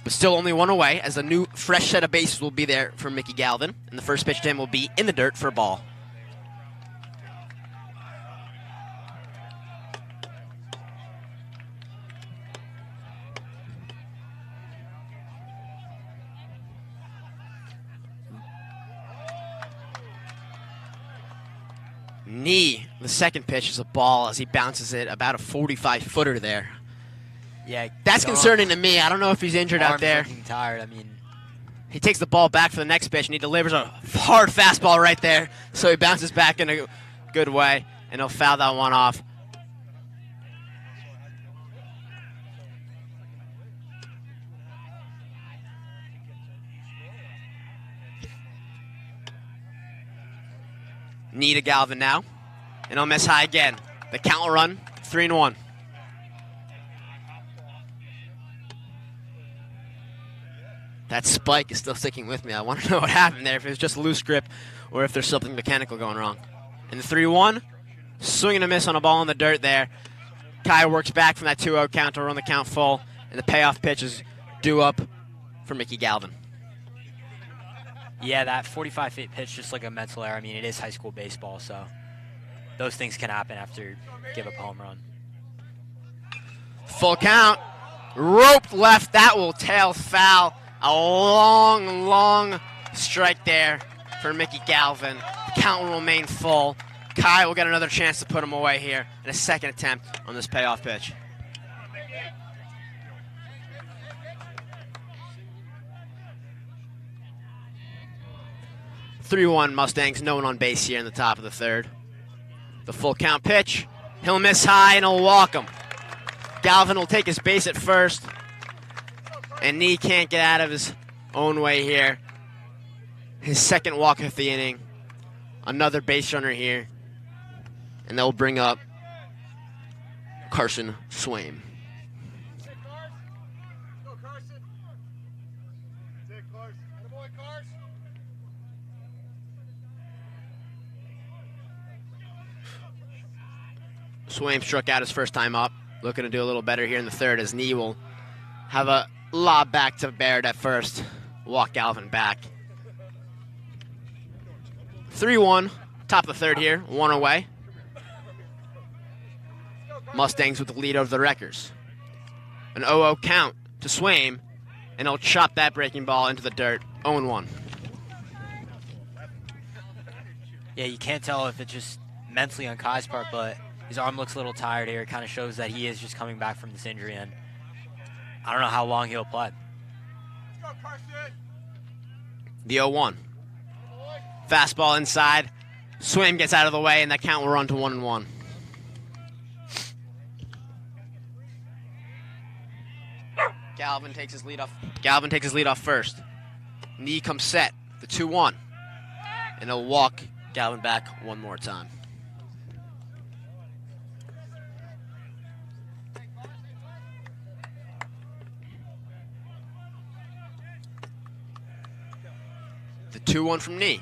But still only one away, as a new fresh set of bases will be there for Mickey Galvin. And the first pitch to him will be in the dirt for a ball. Knee, the second pitch is a ball as he bounces it about a 45-footer there. Yeah, that's concerning to me. I don't know if he's injured out there. Looking tired. I mean, he takes the ball back for the next pitch and he delivers a hard fastball right there. So he bounces back in a good way and he'll foul that one off. Knee to Galvin now, and he'll miss high again. The count will run 3-1. That spike is still sticking with me. I want to know what happened there, if it was just loose grip or if there's something mechanical going wrong. And the 3-1, swing and a miss on a ball in the dirt there. Kai works back from that 2-0 count to run the count full, and the payoff pitch is due up for Mickey Galvin. Yeah, that 45-foot pitch, just like a mental error. I mean, it is high school baseball, so those things can happen after you give up a home run. Full count. Roped left. That will tail foul. A long, long strike there for Mickey Galvin. The count will remain full. Kai will get another chance to put him away here in a second attempt on this payoff pitch. (3-1) Mustangs, no one on base here in the top of the third. The full count pitch. He'll miss high and he'll walk him. Galvin will take his base at first. And Knee can't get out of his own way here. His second walk of the inning. Another base runner here. And they'll bring up Carson Swaim. Swaim struck out his first time up. Looking to do a little better here in the third, as Knee will have a lob back to Baird at first. Walk Galvin back. 3-1, top of the third here, one away. Mustangs with the lead over the Wreckers. An 0-0 count to Swaim, and he'll chop that breaking ball into the dirt. 0-1. Yeah, you can't tell if it's just mentally on Kai's part, but his arm looks a little tired here. It kind of shows that he is just coming back from this injury, and I don't know how long he'll play. The 0-1. Fastball inside. Swaim gets out of the way, and that count will run to 1-1. Galvin takes his lead off first. Knee comes set. The 2-1. And he'll walk Galvin back one more time. The 2-1 from Knee.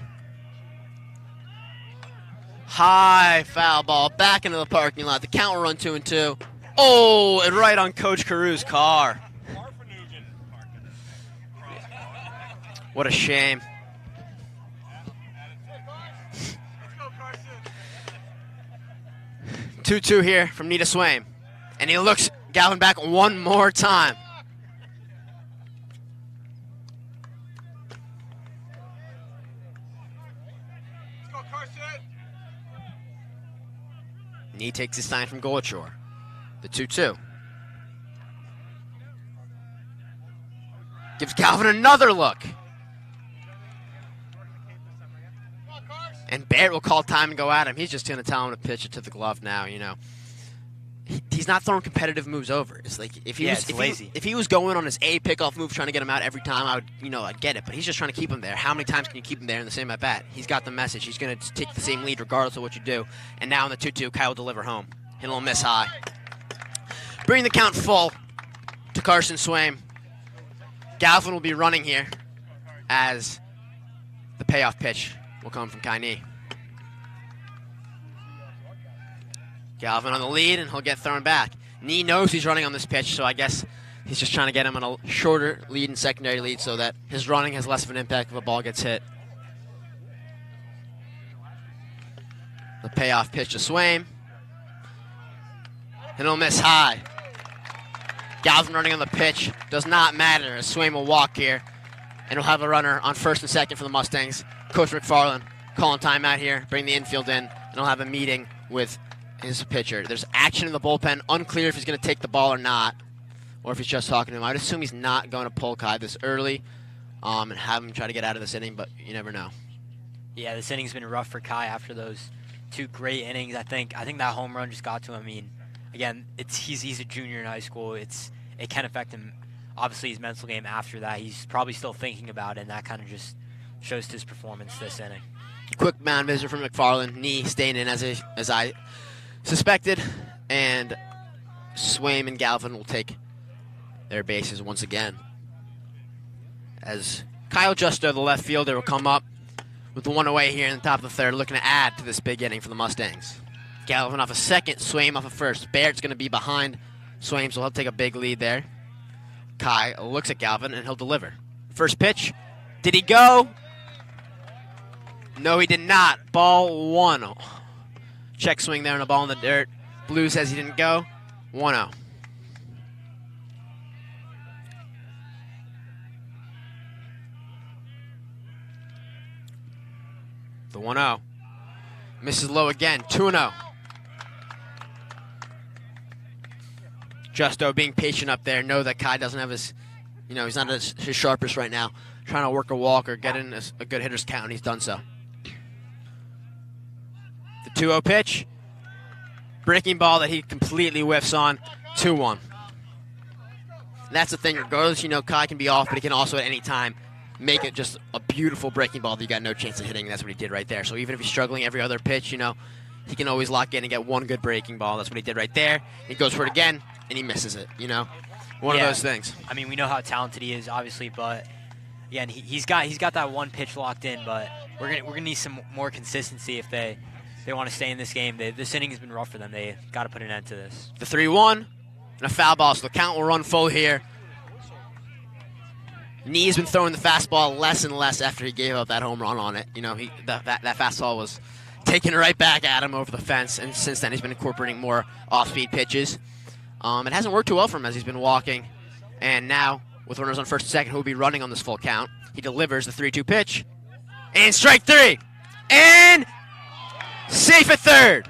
High foul ball back into the parking lot. The count will run 2-2. Oh, and right on Coach Carew's car. What a shame. (2-2) here from Knee to Swaim. And he looks Galvin back one more time. Knee takes his sign from Golachor. The 2-2. Gives Galvin another look. And Barrett will call time and go at him. He's just going to tell him to pitch it to the glove now, you know. He's not throwing competitive moves over. It's like if he was going on his A pickoff move trying to get him out every time, I'd get it. But he's just trying to keep him there. How many times can you keep him there in the same at bat? He's got the message. He's going to take the same lead regardless of what you do. And now in the 2-2, Kyle will deliver home. And he'll miss high. Bring the count full to Carson Swaim. Galvin will be running here as the payoff pitch will come from Kai Knee. Galvin on the lead, and he'll get thrown back. Nee knows he's running on this pitch, so I guess he's just trying to get him on a shorter lead and secondary lead so that his running has less of an impact if a ball gets hit. The payoff pitch to Swaim. And he'll miss high. Galvin running on the pitch. Does not matter as Swaim will walk here. And he'll have a runner on first and second for the Mustangs. Coach McFarland calling timeout here, bring the infield in, and he'll have a meeting with his pitcher. There's action in the bullpen. Unclear if he's going to take the ball or not, or if he's just talking to him. I'd assume he's not going to pull Kai this early and have him try to get out of this inning, but you never know. Yeah, this inning's been rough for Kai after those 2 great innings. I think that home run just got to him. I mean, again, he's a junior in high school. It can affect him. Obviously, his mental game after that, he's probably still thinking about it, and that kind of just shows his performance this inning. Quick mound visit from McFarland. Knee staying in as I suspected, and Swaim and Galvin will take their bases once again. As Kyle Justo, the left fielder, will come up with the one away here in the top of the third, looking to add to this big inning for the Mustangs. Galvin off a second, Swaim off a first. Barrett's going to be behind Swaim, so he'll take a big lead there. Kai looks at Galvin, and he'll deliver. First pitch. Did he go? No, he did not. Ball 1-0. Check swing there and a ball in the dirt. Blue says he didn't go. 1-0. The 1-0. Misses low again. 2-0. Justo being patient up there. Know that Kai doesn't have his, he's not his sharpest right now. Trying to work a walk or get in a good hitter's count, and he's done so. The 2-0 pitch. Breaking ball that he completely whiffs on. 2-1. That's the thing. Regardless, Kai can be off, but he can also at any time make it just a beautiful breaking ball that you got no chance of hitting. That's what he did right there. So even if he's struggling every other pitch, he can always lock in and get one good breaking ball. That's what he did right there. He goes for it again, and he misses it, One of those things. I mean, we know how talented he is, obviously, but again, he's got that one pitch locked in, but we're gonna need some more consistency if they want to stay in this game. This inning has been rough for them. They got to put an end to this. The 3-1 and a foul ball, so the count will run full here. Knee's been throwing the fastball less and less after he gave up that home run on it. That fastball was taking it right back at him over the fence, and since then he's been incorporating more off-speed pitches. It hasn't worked too well for him as he's been walking, and now with runners on first and second, who will be running on this full count, he delivers the 3-2 pitch, and strike 3, and safe at third.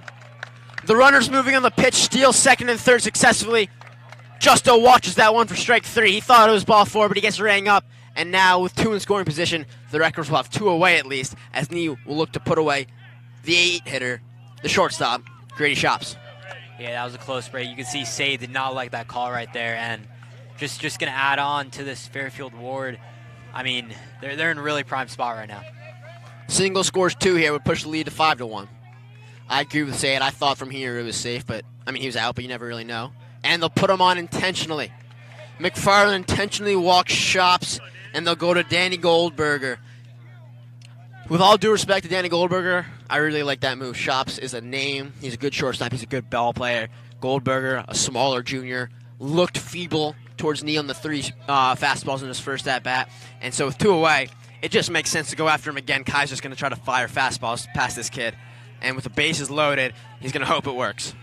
The runners moving on the pitch, steals second and third successfully. Justo watches that one for strike 3. He thought it was ball 4, but he gets rang up. And now with 2 in scoring position, the Wreckers will have 2 away at least, as Nee will look to put away the 8-hitter, the shortstop, Grady Shops. Yeah, that was a close break. You can see Say did not like that call right there. And just going to add on to this Fairfield Warde, I mean, they're in a really prime spot right now. Single scores 2 here would push the lead to 5-1. I agree with Sayed. I thought from here it was safe, but, he was out, but you never really know. And they'll put him on intentionally. McFarland intentionally walks Shops, and they'll go to Danny Goldberger. With all due respect to Danny Goldberger, I really like that move. Shops is a name. He's a good shortstop. He's a good ball player. Goldberger, a smaller junior, looked feeble towards Nee on the 3 fastballs in his first at-bat. And so with 2 away, it just makes sense to go after him again. Kai's just going to try to fire fastballs past this kid. And with the bases loaded, he's going to hope it works.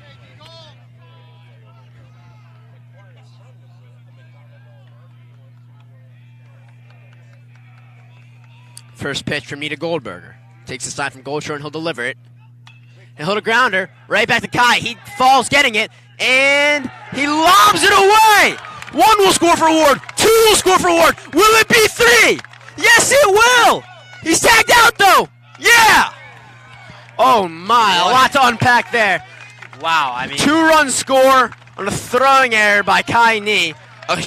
First pitch from Nee to Goldberger. Takes the sign from Goldshore, and he'll deliver it. And he'll a grounder right back to Kai. He falls getting it, and he lobs it away. 1 will score for Warde. 2 will score for Warde. Will it be 3? Yes, it will. He's tagged out, though. Yeah. Oh, my. A lot to unpack there. Wow. 2-run score on a throwing error by Kai Nee. A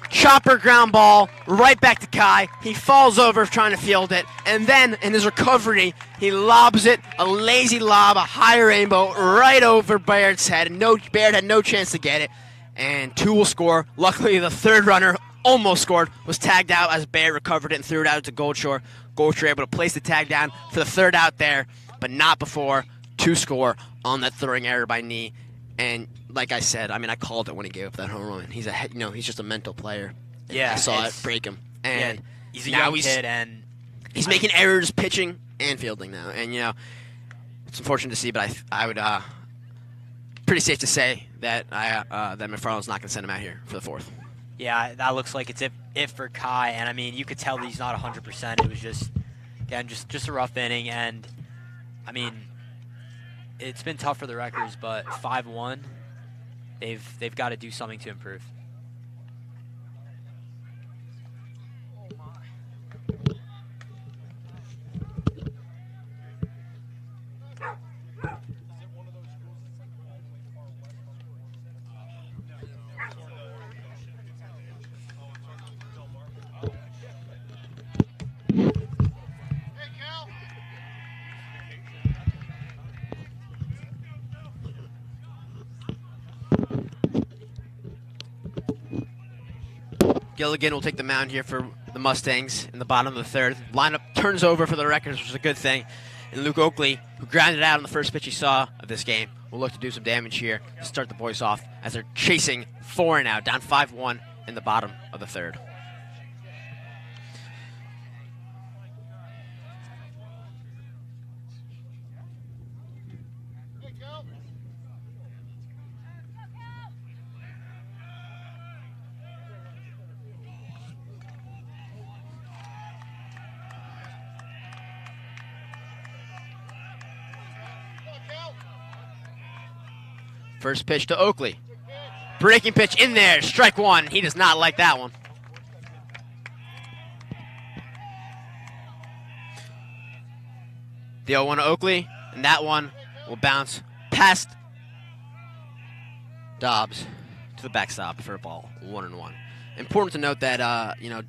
chopper ground ball right back to Kai. He falls over trying to field it, and then in his recovery, he lobs it, a lazy lob, a high rainbow right over Baird's head. Baird had no chance to get it, and 2 will score. Luckily, the 3rd runner almost scored, was tagged out as Baird recovered it and threw it out to Goldshore. Goldshore able to place the tag down for the 3rd out there, but not before 2 score on that throwing error by Nee. And like I said, I mean, I called it when he gave up that home run. He's he's just a mental player. Yeah, I saw it break him. And he's a young kid, and he's making errors pitching and fielding now. And it's unfortunate to see, but I would pretty safe to say that that McFarland's not going to send him out here for the fourth. Yeah, that looks like it's if for Kai, and I mean, you could tell that he's not 100%. It was just a rough inning, and I mean, it's been tough for the Wreckers, but 5-1, they've got to do something to improve. Gilligan will take the mound here for the Mustangs in the bottom of the third. Lineup turns over for the Wreckers, which is a good thing. And Luke Oakley, who grounded out on the first pitch he saw of this game, will look to do some damage here to start the boys off as they're chasing 4 now, down 5-1 in the bottom of the third. First pitch to Oakley. Breaking pitch in there. Strike one. He does not like that one. The 0-1 to Oakley, and that one will bounce past Dobbs to the backstop for a ball, 1-1. Important to note that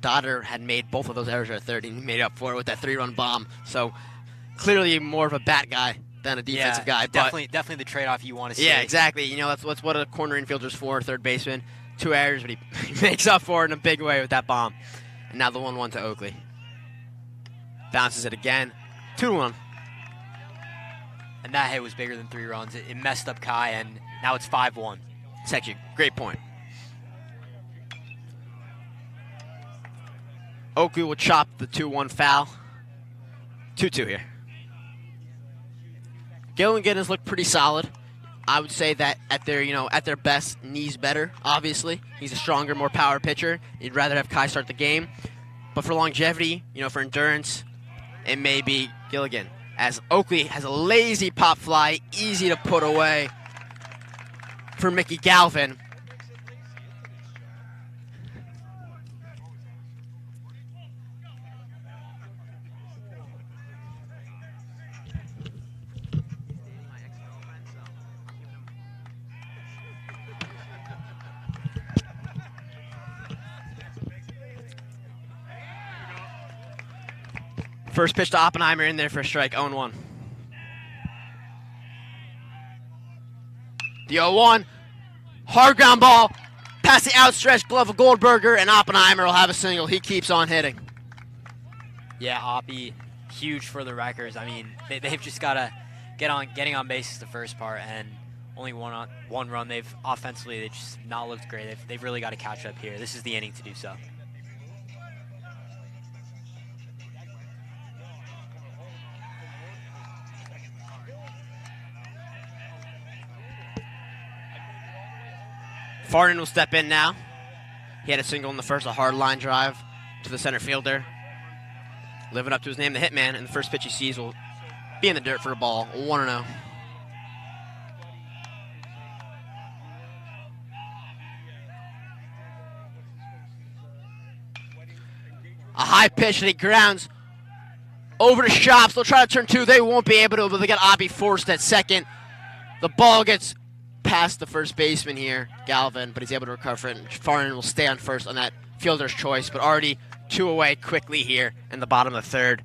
Dodder had made both of those errors at third, and he made up for it with that 3-run bomb. So clearly more of a bat guy than a defensive guy. Definitely the trade-off you want to see. Yeah, exactly. That's what a corner infielder's for, third baseman. 2 errors, but he makes up for it in a big way with that bomb. And now the 1-1 to Oakley. Bounces it again, 2-1. And that hit was bigger than 3 runs. It messed up Kai, and now it's 5-1. It's actually a great point. Oakley will chop the 2-1 foul. 2-2 here. Gilligan has looked pretty solid. I would say that at their best, Knee's better, obviously. He's a stronger, more power pitcher. You'd rather have Kai start the game. But for longevity, for endurance, it may be Gilligan. As Oakley has a lazy pop fly, easy to put away for Mickey Galvin. First pitch to Oppenheimer in there for a strike, 0-1. The 0-1, hard ground ball, past the outstretched glove of Goldberger, and Oppenheimer will have a single. He keeps on hitting. Yeah, Oppie, huge for the Wreckers. I mean, they've just got to getting on base is the first part, and only one run. They've offensively, they just not looked great. They've really got to catch up here. This is the inning to do so. Farnan will step in now. He had a single in the first, a hard line drive to the center fielder. Living up to his name, the Hitman, and the first pitch he sees will be in the dirt for a ball, 1-0. A high pitch that he grounds over to Shops. They'll try to turn 2. They won't be able to, but they got Oppie forced at second. The ball gets past the first baseman here, Galvin, but he's able to recover it. And Farnan will stay on first on that fielder's choice, but already 2 away quickly here in the bottom of the third.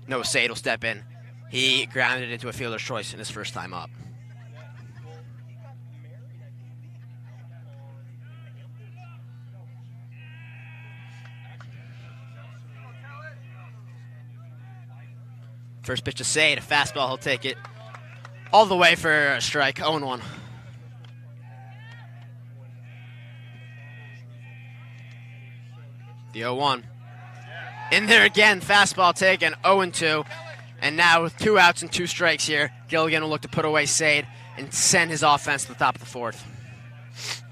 Noah Sade will step in. He grounded into a fielder's choice in his first time up. First pitch to Sade, a fastball, he'll take it all the way for a strike, 0-1. The 0-1. In there again, fastball taken, 0-2. And now with 2 outs and 2 strikes here, Gilligan will look to put away Sade and send his offense to the top of the 4th.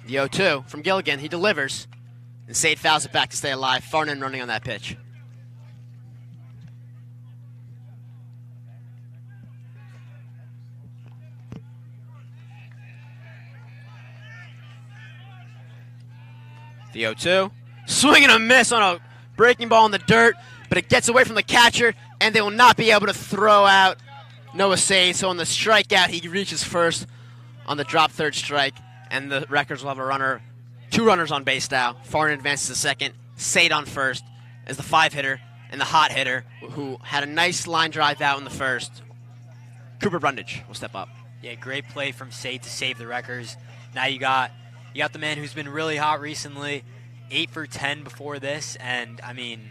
The 0-2 from Gilligan, he delivers. And Sade fouls it back to stay alive. Farnan running on that pitch. The 0-2. Swing and a miss on a breaking ball in the dirt, but it gets away from the catcher, and they will not be able to throw out Noah Sade. So on the strikeout, he reaches first on the drop third strike, and the Wreckers will have a runner, 2 runners on base now. Farnan advances to second. Sade on first as the 5-hitter and the hot hitter who had a nice line drive out in the first. Cooper Brundage will step up. Yeah, great play from Sade to save the Wreckers. Now you got the man who's been really hot recently, 8 for 10 before this, and I mean,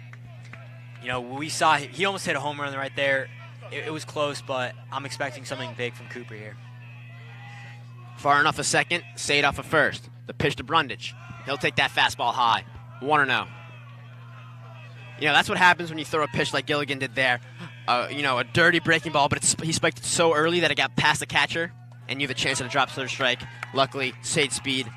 you know, we saw he almost hit a home run right there. It was close, but I'm expecting something big from Cooper here. Far enough a second, Sade off a first. The pitch to Brundage. He'll take that fastball high. 1-0. You know, that's what happens when you throw a pitch like Gilligan did there. You know, a dirty breaking ball, but he spiked it so early that it got past the catcher, and you have a chance at a drop third strike. Luckily, Sade's speed,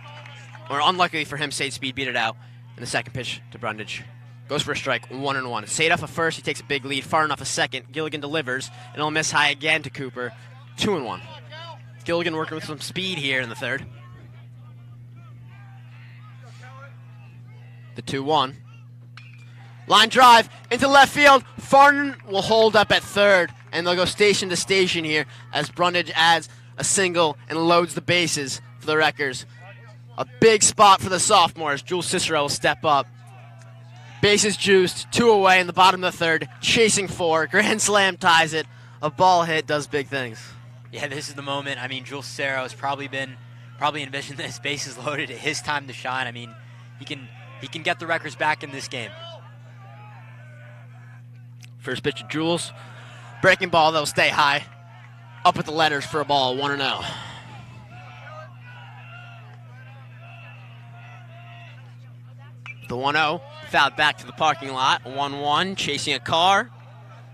or unluckily for him, Sade's speed beat it out. And the second pitch to Brundage goes for a strike, 1-1. Sade off a first, he takes a big lead. Far enough a second, Gilligan delivers, and he'll miss high again to Cooper. 2-1. Gilligan working with some speed here in the third. The 2-1. Line drive into left field. Farnan will hold up at third, and they'll go station to station here as Brundage adds a single and loads the bases for the Wreckers. A big spot for the sophomores. Jules Cicero will step up. Bases juiced, 2 away in the bottom of the third, chasing 4. Grand slam ties it. A ball hit does big things. Yeah, this is the moment. I mean, Jules Cicero has probably envisioned this, bases loaded, his time to shine. I mean, he can get the Wreckers back in this game. First pitch to Jules. Breaking ball, they'll stay high. Up with the letters for a ball, 1-0. The 1-0, fouled back to the parking lot. 1-1, chasing a car,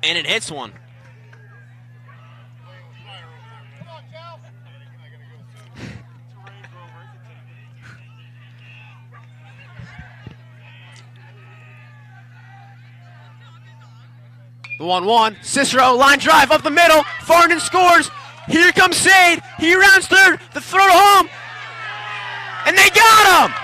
and it hits one. The 1-1, Cicero, line drive up the middle. Farnan scores. Here comes Sade. He rounds third. The throw to home. And they got him!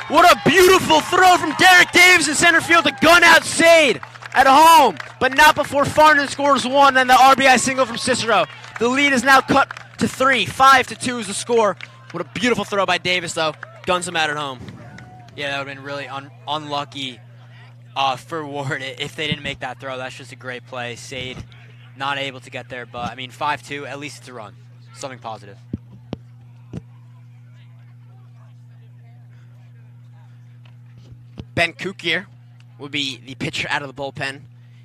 What a beautiful throw from Derek Davis in center field to gun out Sade at home. But not before Farnan scores 1 and the RBI single from Cicero. The lead is now cut to 3. 5-2 is the score. What a beautiful throw by Davis, though. Guns him out at home. Yeah, that would have been really unlucky for Warde if they didn't make that throw. That's just a great play. Sade not able to get there, but I mean 5-2, at least it's a run. Something positive. Ben Kukier will be the pitcher out of the bullpen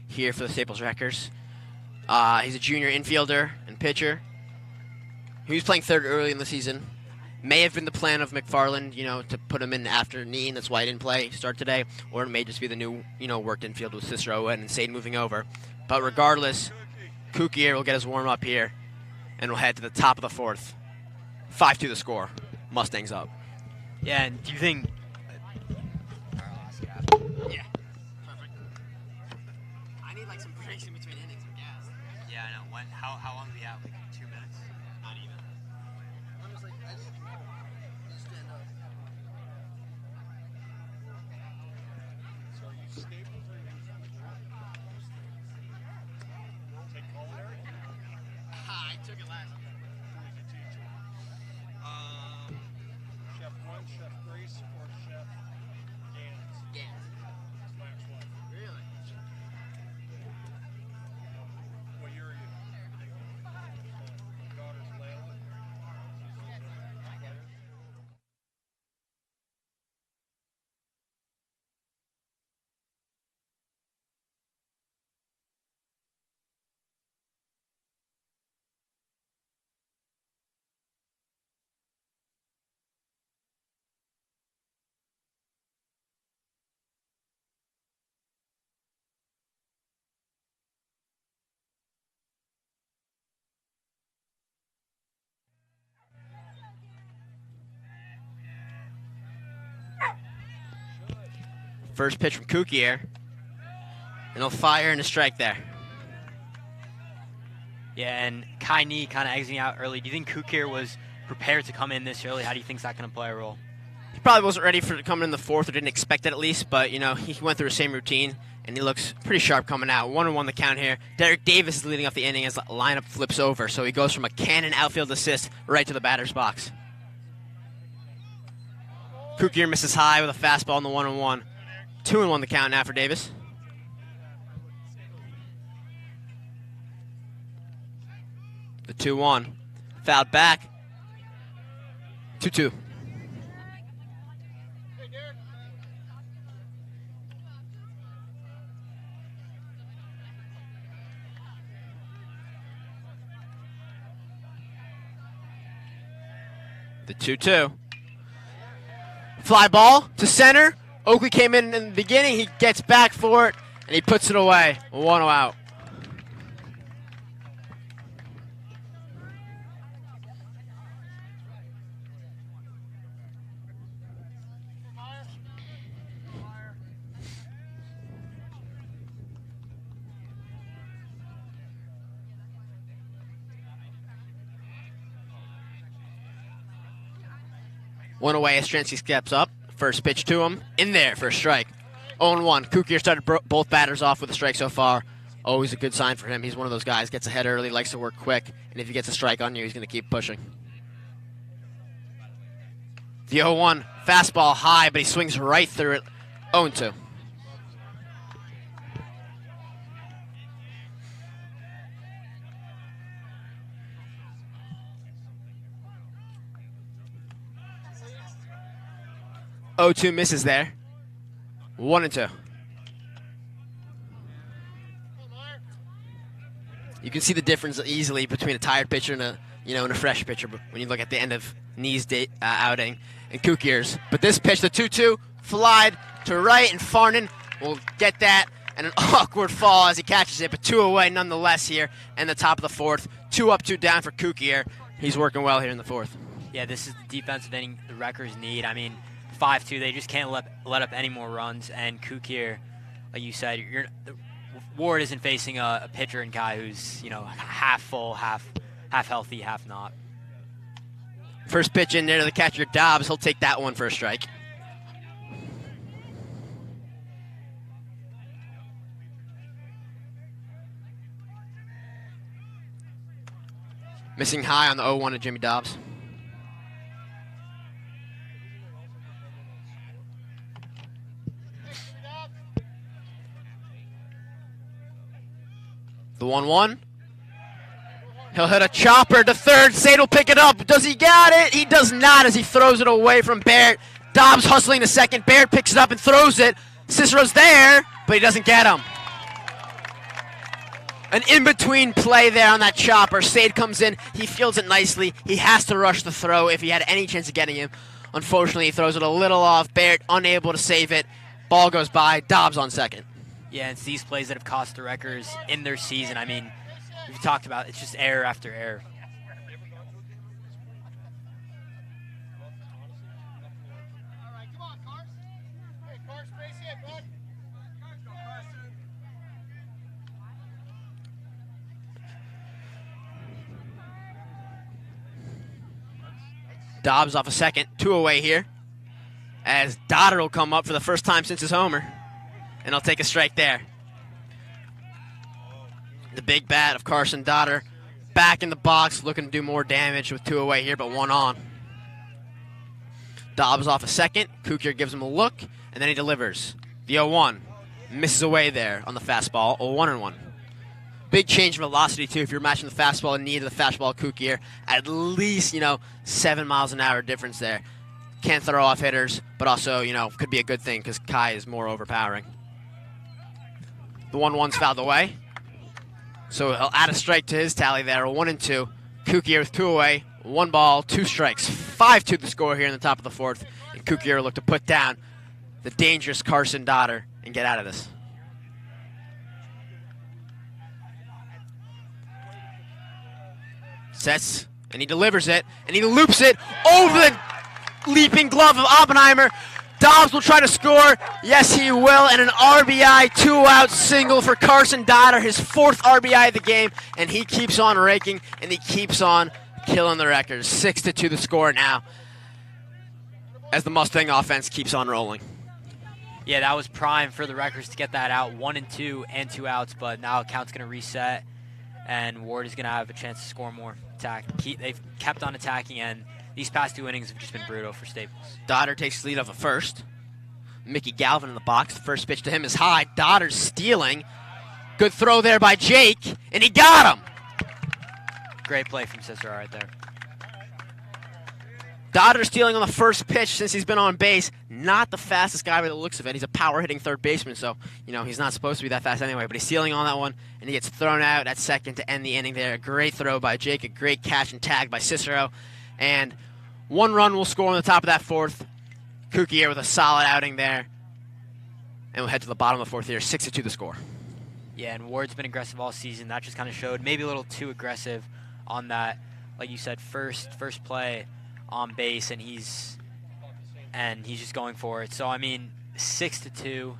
here for the Staples Wreckers. He's a junior infielder and pitcher. He was playing third early in the season. May have been the plan of McFarland, you know, to put him in after Neen. That's why he didn't start today. Or it may just be the new, you know, worked infield with Cicero and Sade moving over. But regardless, Kukier will get his warm-up here and will head to the top of the 4th. 5-2 the score. Mustangs up. Yeah, and do you think... Yeah. Perfect. I need like some breaks in between innings of gas. Yeah, I know. How long are we out? Like 2 minutes? Not even. I'm just like, I didn't know. You stand up. So are you Staples or are you take culinary? I took it last year. Who was the teacher? Chef 1, Chef Grace, or Chef Gans? Gans. Max 1. Really? What year are you? Daughter's Layla. First pitch from Kukier. And he'll fire and a strike there. Yeah, and Kai Nee kind of exiting out early. Do you think Kukier was prepared to come in this early? How do you think that's going to play a role? He probably wasn't ready for coming in the fourth or didn't expect it at least, but, you know, he went through the same routine, and he looks pretty sharp coming out. 1-1 the count here. Derek Davis is leading off the inning as the lineup flips over, so he goes from a cannon outfield assist right to the batter's box. Kukier misses high with a fastball in the 1-1. 2-1 the count now for Davis. The 2-1. Fouled back. 2-2. The 2-2. Fly ball to center. Oakley came in the beginning. He gets back for it, and he puts it away. 1 out. One away, Ostrensky steps up. First pitch to him. In there for a strike. 0-1. Kukier started both batters off with a strike so far. Always a good sign for him. He's one of those guys, gets ahead early, likes to work quick, and if he gets a strike on you, he's going to keep pushing. The 0-1. Fastball high, but he swings right through it. 0-2. Oh, 2 misses there. 1-2. You can see the difference easily between a tired pitcher and a fresh pitcher when you look at the end of Nee's outing and Kukier's. But this pitch, the 2-2, flied to right, and Farnan will get that, and an awkward fall as he catches it, but 2 away nonetheless here, and the top of the fourth. 2 up, 2 down for Kukier. He's working well here in the fourth. Yeah, this is the defensive inning the Wreckers need. I mean, 5-2, they just can't let up any more runs. And Kukier, like you said, Warde isn't facing a pitcher and guy who's, you know, half full, half healthy, half not. First pitch in there to the catcher Dobbs. He'll take that one for a strike. Missing high on the 0-1 of Jimmy Dobbs. The 1-1. He'll hit a chopper to third. Sade will pick it up. Does he got it? He does not as he throws it away from Barrett. Dobbs hustling to second. Barrett picks it up and throws it. Cicero's there, but he doesn't get him. An in-between play there on that chopper. Sade comes in. He fields it nicely. He has to rush the throw if he had any chance of getting him. Unfortunately, he throws it a little off. Barrett unable to save it. Ball goes by. Dobbs on second. Yeah, it's these plays that have cost the Wreckers in their season. I mean, we've talked about it's just error after error. Dobbs off a second. 2 away here. As Dodder will come up for the first time since his homer. And he'll take a strike there. The big bat of Carson Dodder back in the box, looking to do more damage with 2 away here, but 1 on. Dobbs off a second. Kukier gives him a look, and then he delivers. The 0-1 misses away there on the fastball. 0-1-1. Big change in velocity, too, if you're matching the fastball and need of the fastball Kukier. At least, 7 miles an hour difference there. Can't throw off hitters, but also, could be a good thing because Kai is more overpowering. The 1-1's fouled away. So he'll add a strike to his tally there. 1-2. Kukier with 2 away. 1 ball, 2 strikes. 5-2 the score here in the top of the fourth. And Kukier will look to put down the dangerous Carson Dodder and get out of this. Sets, and he delivers it, and he loops it over the leaping glove of Oppenheimer. Dobbs will try to score. Yes, he will. And an RBI two-out single for Carson Dodder, his 4th RBI of the game. And he keeps on raking, and he keeps on killing the records. 6-2 the score now as the Mustang offense keeps on rolling. Yeah, that was prime for the Wreckers to get that out. 1-2 and 2 outs, but now count's going to reset, and Warde is going to have a chance to score more. They've kept on attacking, and these past 2 innings have just been brutal for Staples. Dodder takes the lead off at first. Mickey Galvin in the box. The first pitch to him is high. Dodder's stealing. Good throw there by Jake, and he got him. Great play from Cicero right there. Dodder stealing on the first pitch since he's been on base. Not the fastest guy by the looks of it. He's a power-hitting third baseman, so he's not supposed to be that fast anyway. But he's stealing on that one, and he gets thrown out at second to end the inning there. A great throw by Jake, a great catch and tag by Cicero. And 1 run will score on the top of that 4th. Kukier with a solid outing there. And we'll head to the bottom of the 4th here. 6-2 the score. Yeah, and Warde's been aggressive all season. That just kind of showed. Maybe a little too aggressive on that, like you said, first play on base, and he's just going for it. So I mean, 6-2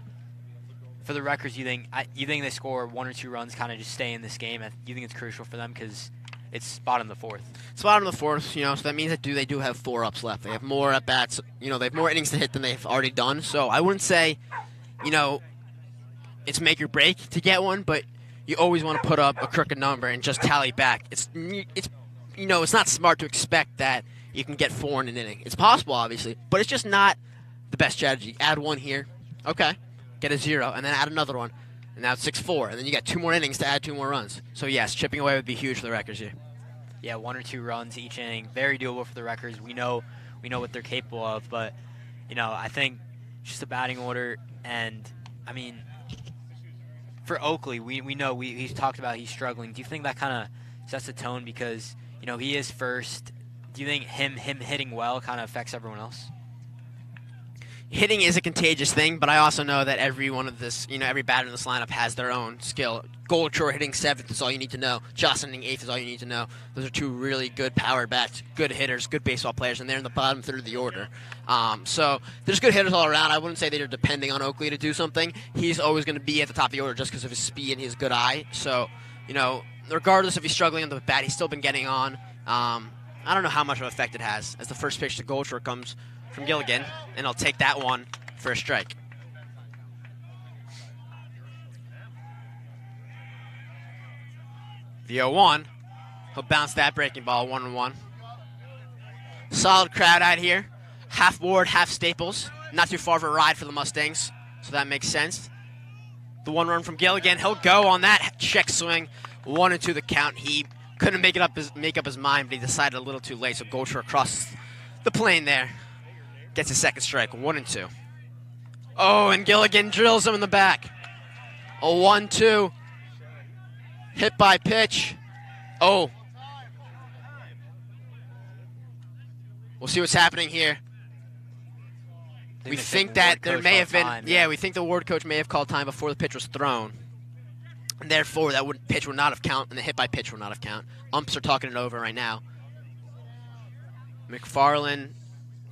for the Wreckers. You think they score 1 or 2 runs, kind of just stay in this game? You think it's crucial for them because it's bottom of the 4th. It's bottom of the 4th, so that means that they do have 4 ups left. They have more at bats. They have more innings to hit than they've already done. So I wouldn't say, it's make or break to get one, but you always want to put up a crooked number and just tally back. It's not smart to expect that you can get 4 in an inning. It's possible, obviously, but it's just not the best strategy. Add 1 here, okay, get a 0, and then add another one, and now it's 6-4, and then you got 2 more innings to add 2 more runs. So yes, chipping away would be huge for the Wreckers here. Yeah, 1 or 2 runs each inning, very doable for the Wreckers. We know what they're capable of, but I think just the batting order, and I mean, for Oakley, we know he's talked about he's struggling. Do you think that kind of sets the tone because he is first? Do you think him hitting well kind of affects everyone else? Hitting is a contagious thing, but I also know that every batter in this lineup has their own skill. Goldshore hitting 7th is all you need to know. Jocelyn hitting 8th is all you need to know. Those are 2 really good power bats, good hitters, good baseball players, and they're in the bottom 3rd of the order. So there's good hitters all around. I wouldn't say they're depending on Oakley to do something. He's always going to be at the top of the order just because of his speed and his good eye. So, regardless if he's struggling on the bat, he's still been getting on. I don't know how much of an effect it has as the first pitch to Goldshore comes from Gilligan, and I'll take that one for a strike. The 0-1. He'll bounce that breaking ball 1-1. Solid crowd out here. Half Warde, half Staples. Not too far of a ride for the Mustangs, so that makes sense. The 1 run from Gilligan. He'll go on that check swing. 1-2 the count. He couldn't make up his mind, but he decided a little too late, so Goldshore crosses the plane there. Gets his second strike, 1-2. Oh, and Gilligan drills him in the back. A 1-2. Hit by pitch. Oh. We'll see what's happening here. We think that there may have been, we think the Warde coach may have called time before the pitch was thrown. And therefore, pitch would not have count, and the hit by pitch would not have count. Umps are talking it over right now. McFarland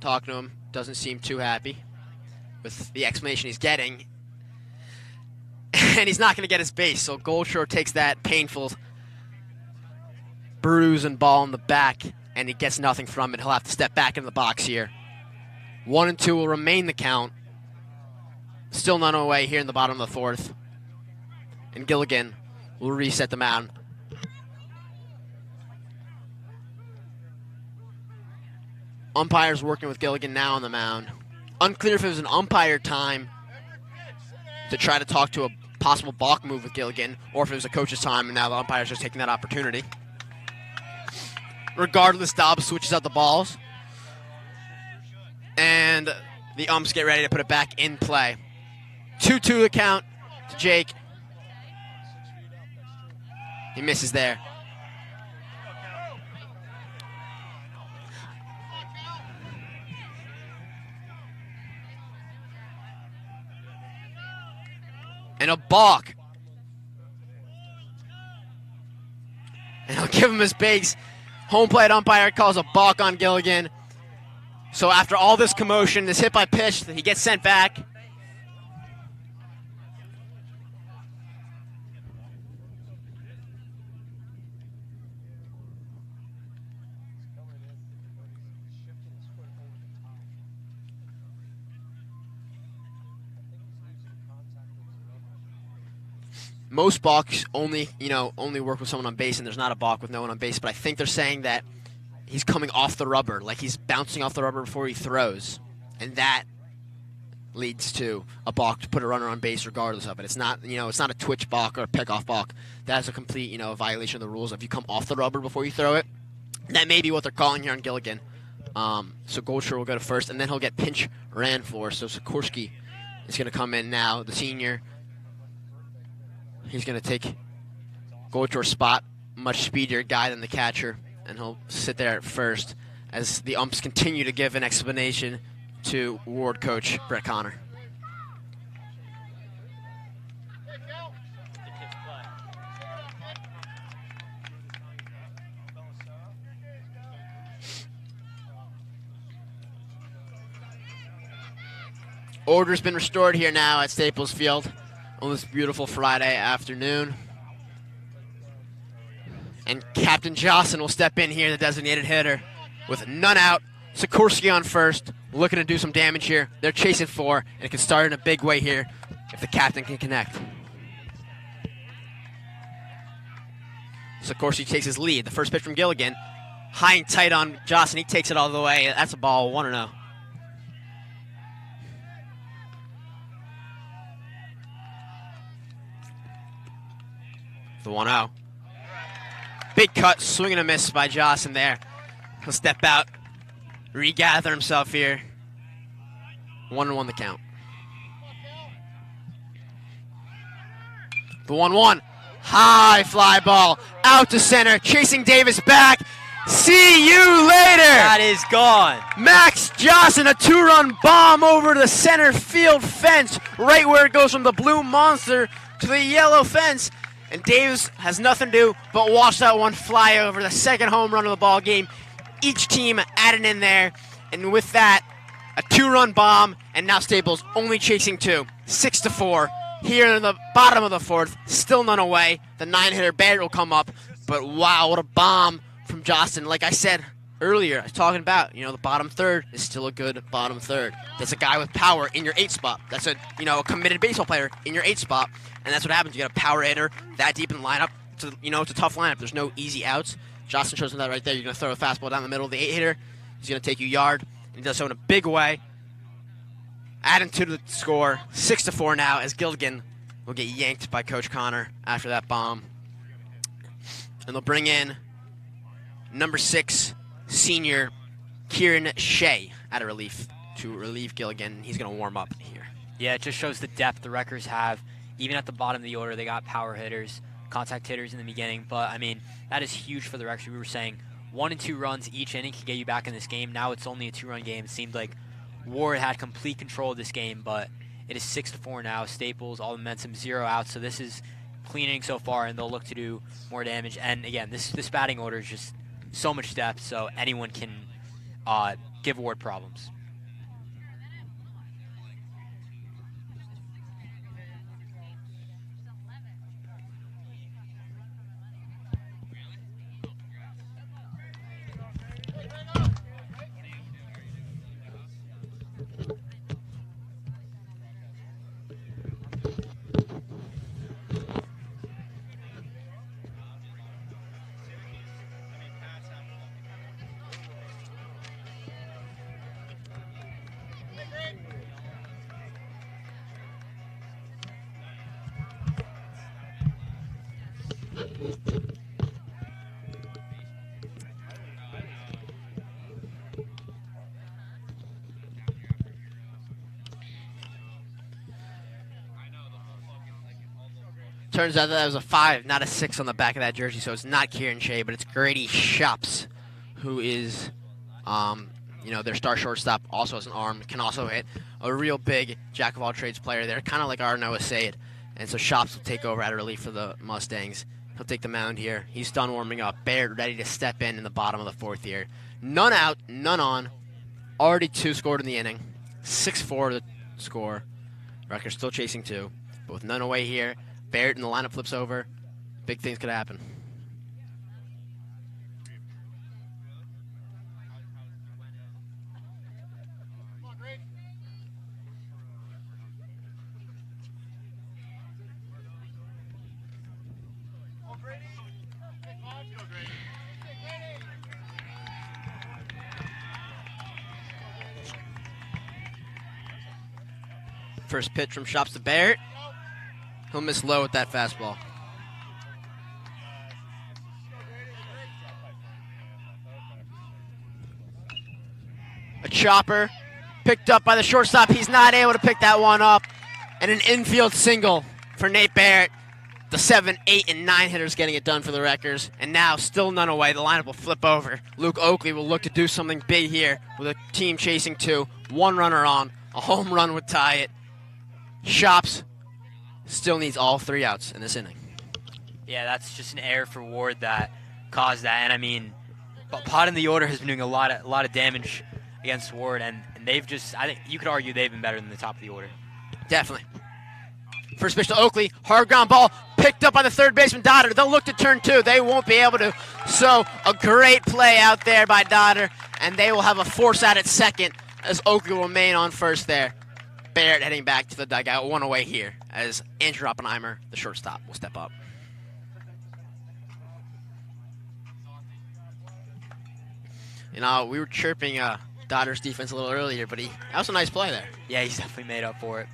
talking to him, doesn't seem too happy with the explanation he's getting. And he's not going to get his base, so Goldshore takes that painful bruise and ball in the back, and he gets nothing from it. He'll have to step back into the box here. 1-2 will remain the count. Still none away here in the bottom of the 4th. And Gilligan will reset the mound. Umpires working with Gilligan now on the mound. Unclear if it was an umpire time to try to talk to a possible balk move with Gilligan, or if it was a coach's time and now the umpire's just taking that opportunity. Regardless, Dobbs switches out the balls. And the umps get ready to put it back in play. 2-2 the count to Jake. He misses there. And a balk. And I'll give him his base. Home plate umpire calls a balk on Gilligan. So after all this commotion, this hit by pitch, he gets sent back. Most balks only work with someone on base, and there's not a balk with no one on base. But I think they're saying that he's coming off the rubber, like he's bouncing off the rubber before he throws, and that leads to a balk to put a runner on base regardless of it. It's not a twitch balk or a pick off balk. That's a complete violation of the rules. If you come off the rubber before you throw it, that may be what they're calling here on Gilligan. So Goldshire will go to first, and then he'll get pinch ran for. So Sikorsky is going to come in now, the senior. He's going to take Goldshir's spot, much speedier guy than the catcher, and he'll sit there at first as the umps continue to give an explanation to Warde coach Brett Connor. Order's been restored here now at Staples Field on this beautiful Friday afternoon. And Captain Johnson will step in here, the designated hitter, with none out. Sikorsky on first, looking to do some damage here. They're chasing 4, and it can start in a big way here if the captain can connect. Sikorsky takes his lead. The first pitch from Gilligan. High and tight on Johnson. He takes it all the way. That's a ball, 1-0. The 1-0. Big cut, swing and a miss by Johnson there. He'll step out, regather himself here. 1-1 the count. The 1-1. High fly ball. Out to center. Chasing Davis back. See you later. That is gone. Max Johnson, a 2-run bomb over the center field fence. Right where it goes from the blue monster to the yellow fence. And Davis has nothing to do but watch that one fly over, the second home run of the ball game. Each team added in there. And with that, a 2-run bomb, and now Staples only chasing 2. 6-4. Here in the bottom of the 4th, still none away. The 9-hitter Barrett will come up. But wow, what a bomb from Johnson. Like I said earlier, I was talking about, the bottom 3rd is still a good bottom 3rd. That's a guy with power in your 8 spot. That's a committed baseball player in your 8 spot. And that's what happens. You got a power hitter that deep in the lineup. It's a tough lineup. There's no easy outs. Johnson shows him that right there. You're going to throw a fastball down the middle of the 8-hitter. He's going to take you yard. And he does so in a big way. Adding to the score. 6-4 now as Gilligan will get yanked by Coach Connor after that bomb. And they'll bring in number 6, senior Kieran Shea out of relief to relieve Gilligan. He's going to warm up here. Yeah, it just shows the depth the Wreckers have. Even at the bottom of the order, they got power hitters, contact hitters in the beginning. But, that is huge for the Wreckers. We were saying 1 and 2 runs each inning can get you back in this game. Now it's only a 2-run game. It seemed like Warde had complete control of this game, but it is 6-4 now. Staples, all the momentum, 0 outs. So this is clean inning so far, and they'll look to do more damage. And, again, this batting order is just so much depth, so anyone can give Warde problems. Turns out that was a 5, not a 6 on the back of that jersey, so it's not Kieran Shea, but it's Grady Shops, who is, their star shortstop, also has an arm, can also hit, a real big jack-of-all-trades player there, kind of like our Noah Sayed. And so Shops will take over out of relief for the Mustangs. He'll take the mound here. He's done warming up. Baird ready to step in the bottom of the 4th here. None out, none on. Already 2 scored in the inning. 6-4 the score. Rutgers still chasing 2. But with none away here, Barrett in the lineup flips over. Big things could happen. First pitch from Shops to Barrett. He'll miss low with that fastball. A chopper picked up by the shortstop. He's not able to pick that one up. And an infield single for Nate Barrett. The 7, 8, and 9 hitters getting it done for the Wreckers. And now, still none away. The lineup will flip over. Luke Oakley will look to do something big here with a team chasing 2. 1 runner on. A home run would tie it. Shops still needs all 3 outs in this inning. Yeah, that's just an error for Warde that caused that. And I mean, Pot in the order has been doing a lot of damage against Warde, and they've just, I think you could argue they've been better than the top of the order. Definitely. First pitch to Oakley, hard ground ball, picked up by the third baseman Dodder. They'll look to turn 2. They won't be able to. So a great play out there by Dodder, and they will have a force out at second as Oakley will remain on first there. Barrett heading back to the dugout, 1 away here as Andrew Oppenheimer, the shortstop, will step up. You know, we were chirping Dodder's defense a little earlier, but that was a nice play there. Yeah, he's definitely made up for it.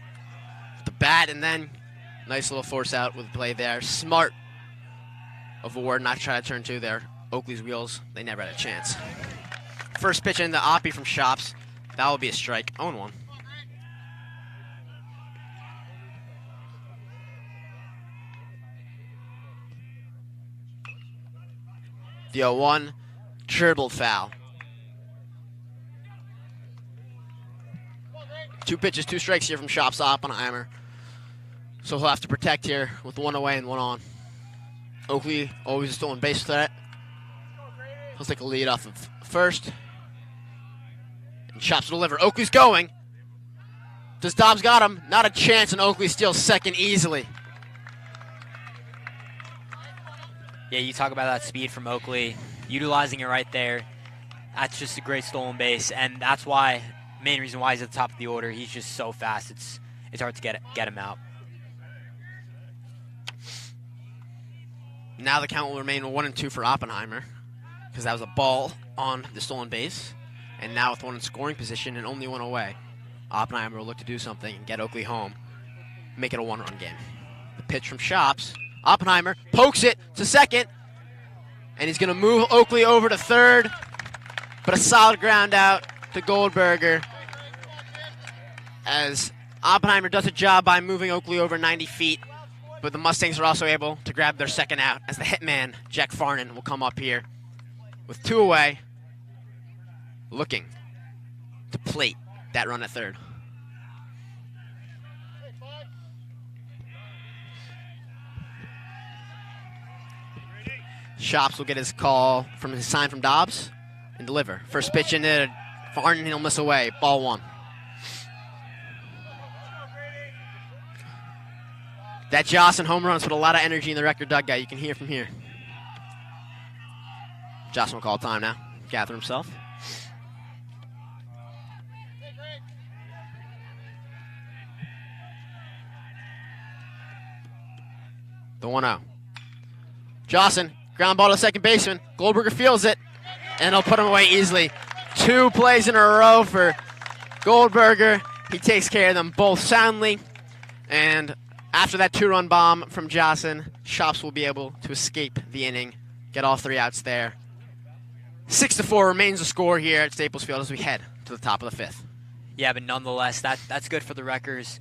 With the bat, and then nice little force out with the play there. Smart of Warde not to try to turn 2 there. Oakley's wheels, they never had a chance. First pitch in the Oppie from Shops. That will be a strike. 0-1. The 0-1, dribbled foul. 2 pitches, 2 strikes here from Shops Oppenheimer. So he'll have to protect here with 1 away and 1 on. Oakley always a stolen base threat. He'll take a lead off of first. And Shops will deliver. Oakley's going. Does Dobbs got him? Not a chance, and Oakley steals second easily. Yeah, you talk about that speed from Oakley, utilizing it right there. That's just a great stolen base, and that's why, main reason why he's at the top of the order. He's just so fast. It's hard to get him out. Now the count will remain 1-2 for Oppenheimer because that was a ball on the stolen base. And now with 1 in scoring position and only 1 away, Oppenheimer will look to do something and get Oakley home, make it a 1-run game. The pitch from Shops. Oppenheimer pokes it to second, and he's going to move Oakley over to third, but a solid ground out to Goldberger as Oppenheimer does a job by moving Oakley over 90 feet, but the Mustangs are also able to grab their second out as the hitman, Jack Farnan, will come up here with 2 away, looking to plate that run at third. Shops will get his call from his sign from Dobbs and deliver. First pitch into Farnan, he'll miss away. Ball 1. That Jocelyn home runs put a lot of energy in the record dugout. You can hear from here. Jocelyn will call time now. Gather himself. The 1-0. Jocelyn, ground ball to second baseman. Goldberger feels it, and he'll put him away easily. 2 plays in a row for Goldberger. He takes care of them both soundly. And after that 2-run bomb from Jocelyn, Shops will be able to escape the inning, get all 3 outs there. 6-4 remains the score here at Staples Field as we head to the top of the 5th. Yeah, but nonetheless, that's good for the Wreckers.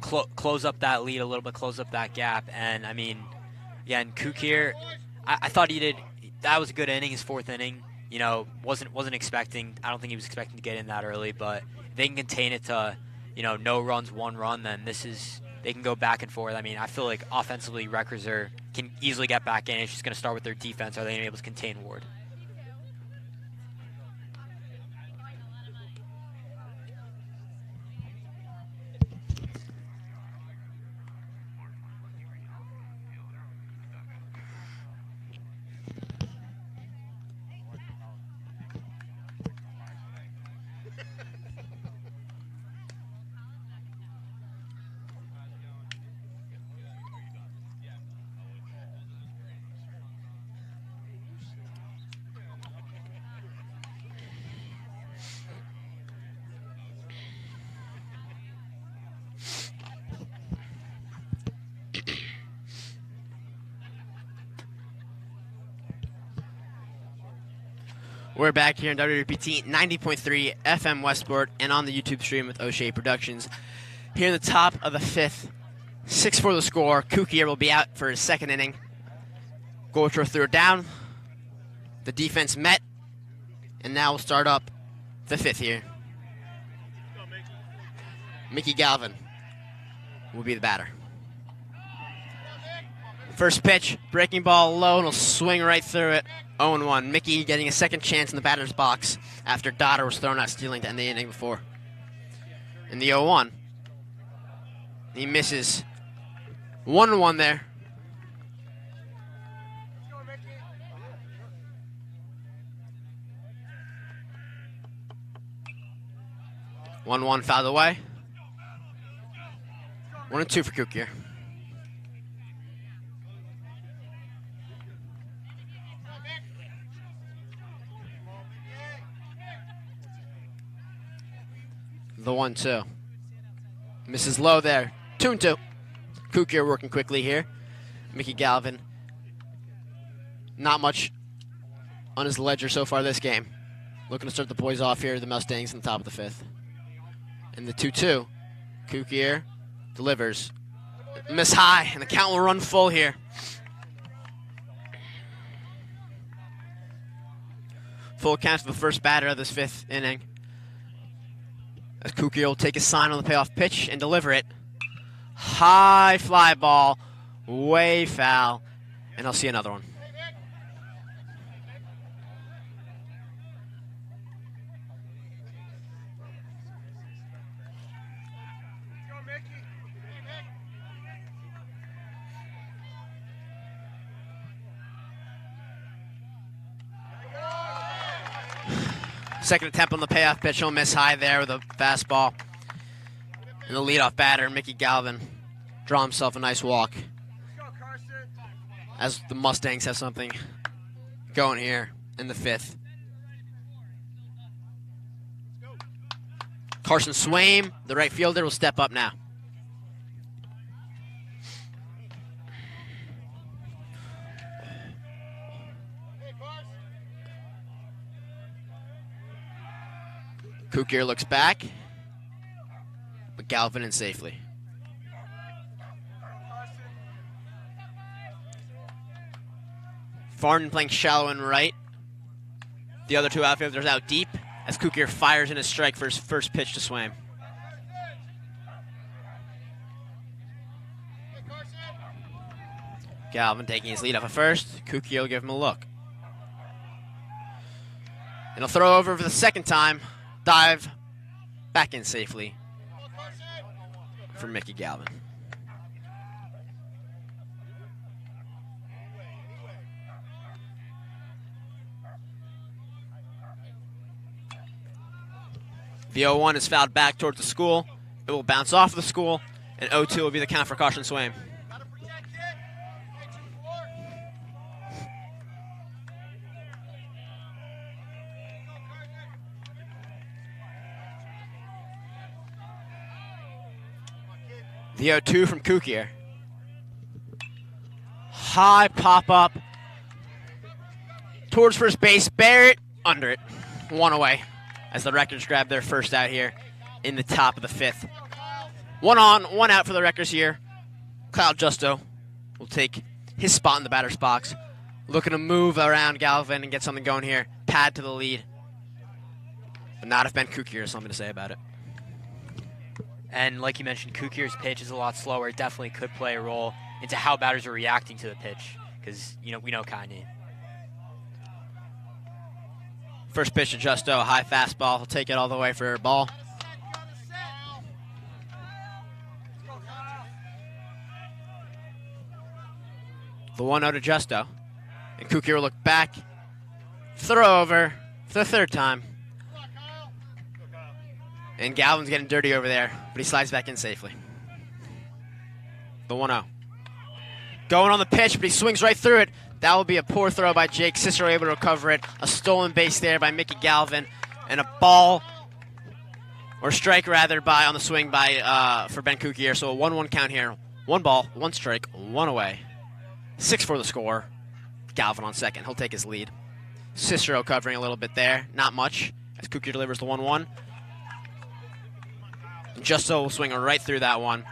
Close up that lead a little bit, close up that gap. And, I mean, yeah, and Kook here, I thought he did – that was a good inning, his 4th inning. You know, wasn't expecting – I don't think he was expecting to get in that early. But if they can contain it to, you know, no runs, 1 run, then this is – they can go back and forth. I mean, I feel like offensively, Wreckers can easily get back in. It's just going to start with their defense. Are they able to contain Warde? We're back here in WWPT 90.3 FM Westport and on the YouTube stream with O'Shea Productions. Here in the top of the fifth, 6-4 the score. Kukier will be out for his second inning. Gortro threw it down. The defense met, and now we'll start up the fifth here. Mickey Galvin will be the batter. First pitch, breaking ball low, and he'll swing right through it. 0-1. Mickey getting a second chance in the batter's box after Dodder was thrown out stealing to end the inning before. In the 0-1, he misses. 1-1 there. One fouled away. 1-2 for Kukier. The 1-2. Misses low there. 2-2. Kukier working quickly here. Mickey Galvin. Not much on his ledger so far this game. Looking to start the boys off here, the Mustangs, in the top of the fifth. And the 2-2. Kukier delivers. Miss high, and the count will run full here. Full count for the first batter of this fifth inning. As Kukier will take a sign on the payoff pitch and deliver it. High fly ball, way foul, and I'll see another one. Second attempt on the payoff pitch, he'll miss high there with a fastball. And the leadoff batter, Mickey Galvin, draw himself a nice walk. As the Mustangs have something going here in the fifth. Carson Swaim, the right fielder, will step up now. Kukier looks back, but Galvin in safely. Farnan playing shallow and right. The other two outfielders out deep as Kukier fires in a strike for his first pitch to Swaim. Galvin taking his lead off at first. Kukier will give him a look. And he'll throw over for the second time. Dive back in safely for Mickey Galvin. The 0-1 is fouled back towards the school. It will bounce off of the school, and 0-2 will be the count for Carson Swaim. The 0-2 from Kukier. High pop-up towards first base. Barrett under it. One away as the Wreckers grab their first out here in the top of the fifth. One on, one out for the Wreckers here. Kyle Justo will take his spot in the batter's box. Looking to move around Galvin and get something going here. Pad to the lead. But not if Ben Kukier has something to say about it. And like you mentioned, Kukier's pitch is a lot slower. It definitely could play a role into how batters are reacting to the pitch because, you know, we know Kanye. First pitch to Justo, high fastball. He'll take it all the way for a ball. The 1-0 to Justo. And Kukier will look back. Throw over for the third time. And Galvin's getting dirty over there, but he slides back in safely. The 1-0. Going on the pitch, but he swings right through it. That will be a poor throw by Jake. Cicero able to recover it. A stolen base there by Mickey Galvin. And a ball, or strike rather, on the swing for Ben Kukier. So a 1-1 count here. 1 ball, 1 strike, 1 away. 6-4 the score. Galvin on second. He'll take his lead. Cicero covering a little bit there. Not much, as Kukier delivers the 1-1. Just so swinging right through that one.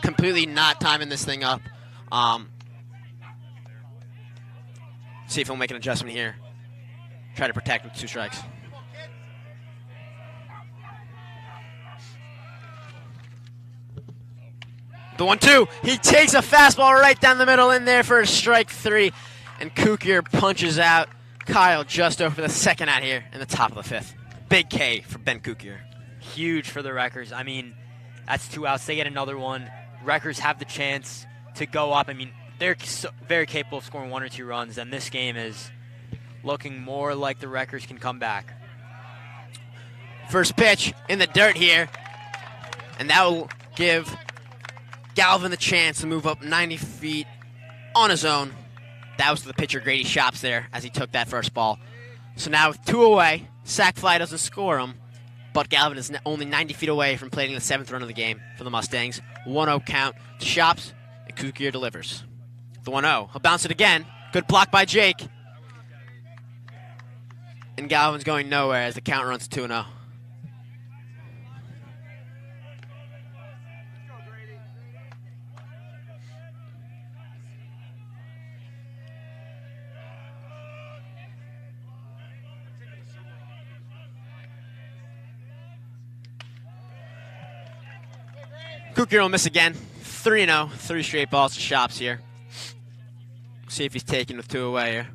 Completely not timing this thing up. See if he'll make an adjustment here. Try to protect with 2 strikes. The 1-2. He takes a fastball right down the middle in there for a strike 3. And Kukier punches out Kyle Justo for the second out here in the top of the 5th. Big K for Ben Kukier. Huge for the Wreckers. I mean, that's 2 outs. They get another one. Wreckers have the chance to go up. I mean, they're very capable of scoring 1 or 2 runs, and this game is looking more like the Wreckers can come back. First pitch in the dirt here, and that will give Galvin the chance to move up 90 feet on his own. That was to the pitcher Grady Shops there as he took that first ball. So now with 2 away, sac fly doesn't score him, but Galvin is only 90 feet away from plating the 7th run of the game for the Mustangs. 1-0 count to Shops, and Kukier delivers. The 1-0. He'll bounce it again. Good block by Jake. And Galvin's going nowhere as the count runs 2-0. Kukier will miss again. 3-0. 3 straight balls to Shops here. See if he's taking with 2 away here.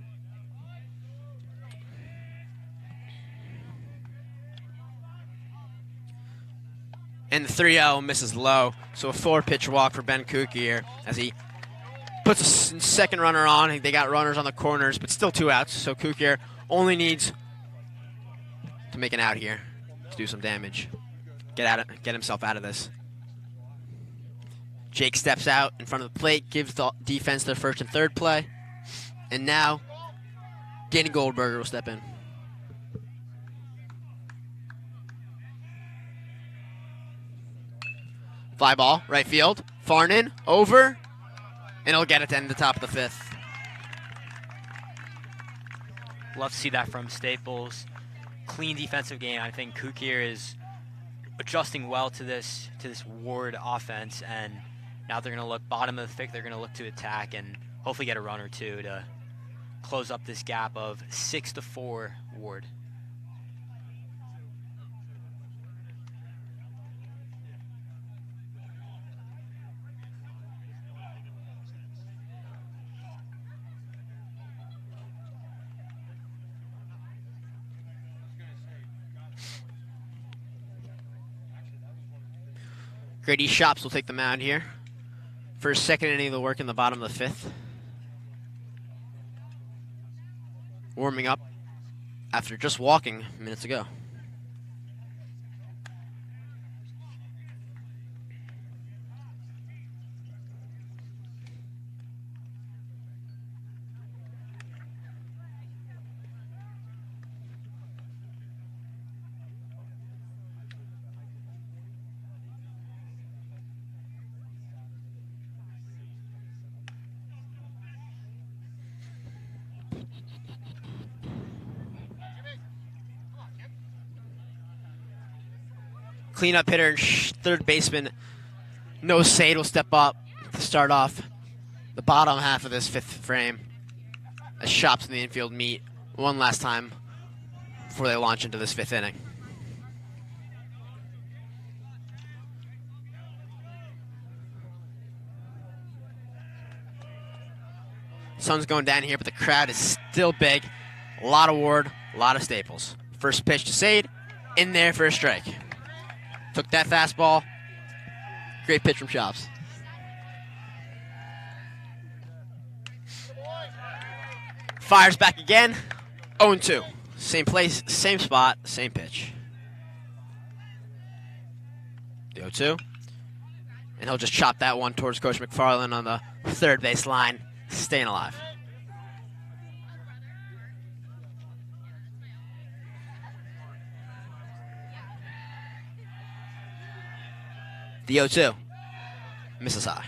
And the 3-0 misses low. So a 4-pitch walk for Ben Kukier as he puts a second runner on. They got runners on the corners, but still 2 outs. So Kukier only needs to make an out here to do some damage. Get himself out of this. Jake steps out in front of the plate, gives the defense their first and third play. And now, Danny Goldberger will step in. Fly ball, right field. Farnan, over. And he'll get it to end the top of the 5th. Love to see that from Staples. Clean defensive game. I think Kukier is adjusting well to this Warde offense, and now they're going to look bottom of the 5th. They're going to look to attack and hopefully get a run or 2 to close up this gap of 6-4 Warde. Grady Shops will take the mound here. First, second inning of the work in the bottom of the 5th. Warming up after just walking minutes ago. Cleanup hitter and third baseman Noah Sade will step up to start off the bottom half of this 5th frame as Shops in the infield meet one last time before they launch into this 5th inning. Sun's going down here, but the crowd is still big. A lot of Warde, a lot of Staples. First pitch to Sade, in there for a strike. Took that fastball. Great pitch from Shops. Fires back again. 0-2. Same place, same spot, same pitch. The 0-2. And he'll just chop that one towards Coach McFarland on the third base line, staying alive. The 0-2. Misses high.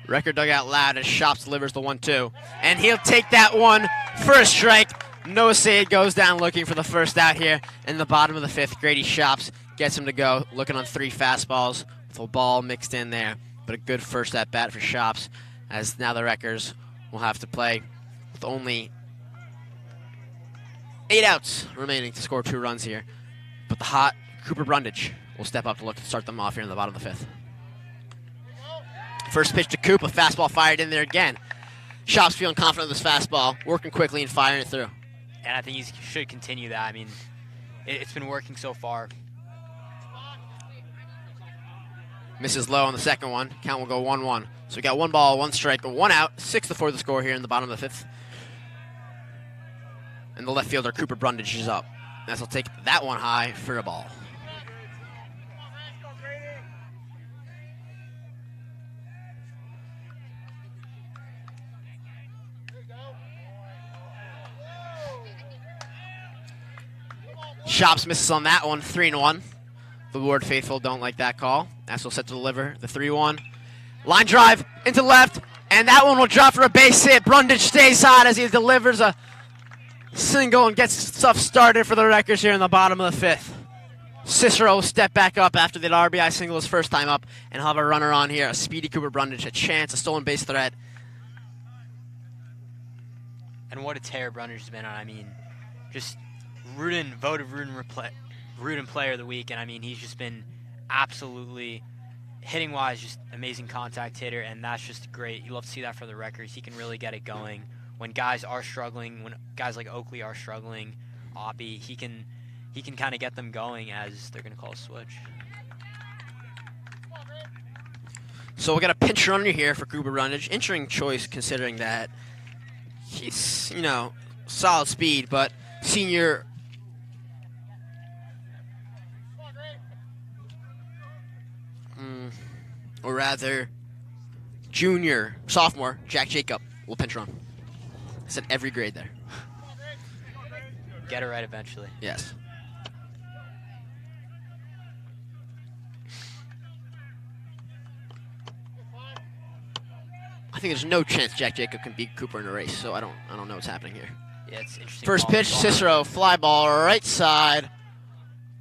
Record dug out loud as Shops delivers the 1-2. And he'll take that one for a strike. No save, goes down looking for the first out here in the bottom of the 5th. Grady Shops gets him to go, looking on 3 fastballs with a ball mixed in there. But a good first at bat for Shops, as now the Wreckers will have to play with only 8 outs remaining to score 2 runs here. But the hot Cooper Brundage will step up to look to start them off here in the bottom of the 5th. First pitch to Coop, a fastball fired in there again. Shops feeling confident with this fastball, working quickly and firing it through. And I think he should continue that. I mean, it's been working so far. Misses low on the second one. Count will go 1-1. So we got 1 ball, 1 strike, 1 out. 6-4 the score here in the bottom of the 5th. And the left fielder, Cooper Brundage, is up. As he'll take that one high for a ball. Shops misses on that one, 3-1. The Warde faithful don't like that call. That's set to deliver the 3-1. Line drive into left, and that one will drop for a base hit. Brundage stays hot as he delivers a single and gets stuff started for the Wreckers here in the bottom of the 5th. Cicero will step back up after the RBI single his first time up, and he'll have a runner on here. A speedy Cooper Brundage, a chance, a stolen base threat. And what a tear Brundage has been on. I mean, just voted Rudin Player of the Week, and I mean, he's just been absolutely hitting-wise, just amazing contact hitter, and that's just great. You love to see that for the Wreckers. He can really get it going. When guys are struggling, when guys like Oakley are struggling, Oppie, he can kind of get them going as they're going to call a switch. So we'll get a pinch runner here for Cooper Brundage. Interesting choice considering that he's, solid speed, but senior or rather sophomore, Jack Jacob will pinch run. I said every grade there. Get it right eventually. Yes. I think there's no chance Jack Jacob can beat Cooper in a race, so I don't know what's happening here. Yeah, it's interesting. First pitch, Cicero, fly ball, right side.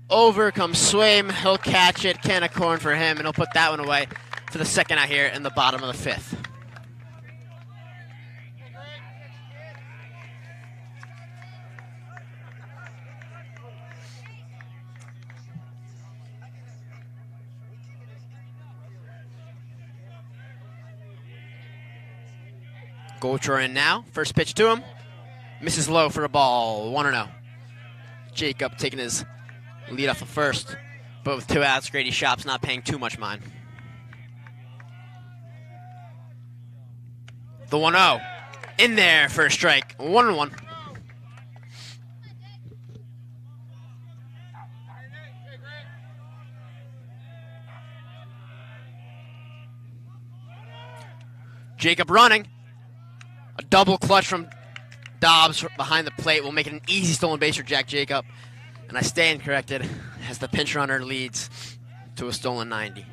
Over comes Swaim. He'll catch it. Can of corn for him, and he'll put that one away for the second out here in the bottom of the 5th. Golcher in now. First pitch to him. Misses low for a ball. 1-0. Jacob taking his lead off the first, but with 2 outs, Grady Shops not paying too much mind. The 1-0 in there for a strike. 1-1. Jacob running. A double clutch from Dobbs behind the plate will make it an easy stolen base for Jack Jacob. And I stand corrected as the pinch runner leads to a stolen 90.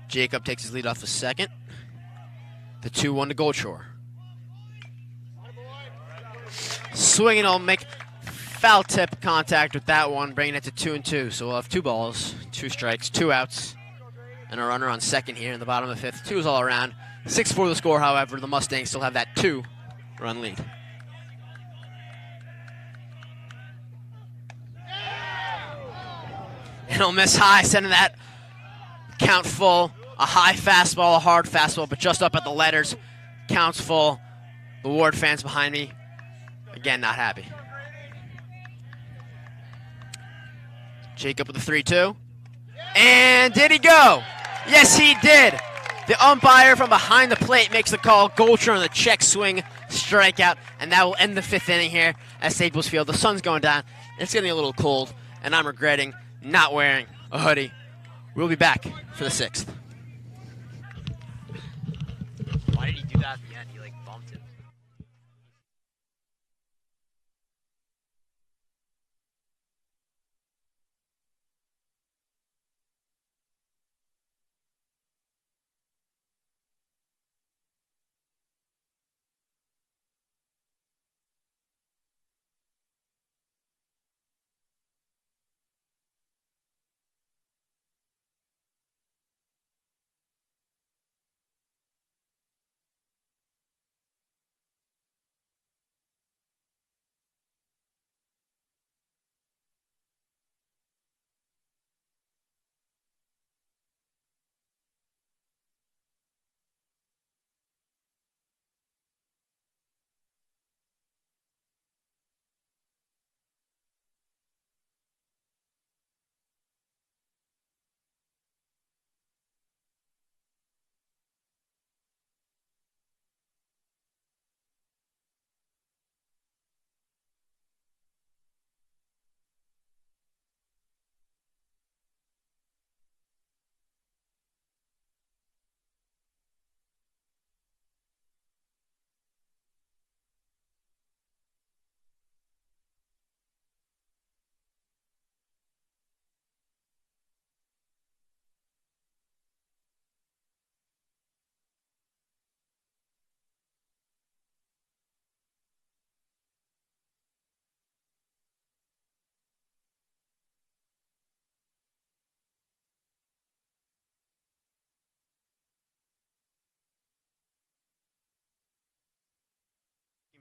Jacob takes his lead off the second. The 2-1 to Goldshore. Swinging, will make foul tip contact with that one, bringing it to 2-2. So we'll have 2 balls, 2 strikes, 2 outs, and a runner on second here in the bottom of the 5th. 2s all around. 6-4 the score, however. The Mustangs still have that 2-run lead. And he'll miss high, sending that count full. A high fastball, a hard fastball, but just up at the letters. Counts full. The Warde fans behind me, again, not happy. Jacob with the 3-2. And did he go? Yes, he did. The umpire from behind the plate makes the call. Golcher on the check swing, strikeout, and that will end the 5th inning here at Staples Field. The sun's going down. It's getting a little cold, and I'm regretting not wearing a hoodie. We'll be back for the 6th. Why did he do that at the end? He bumped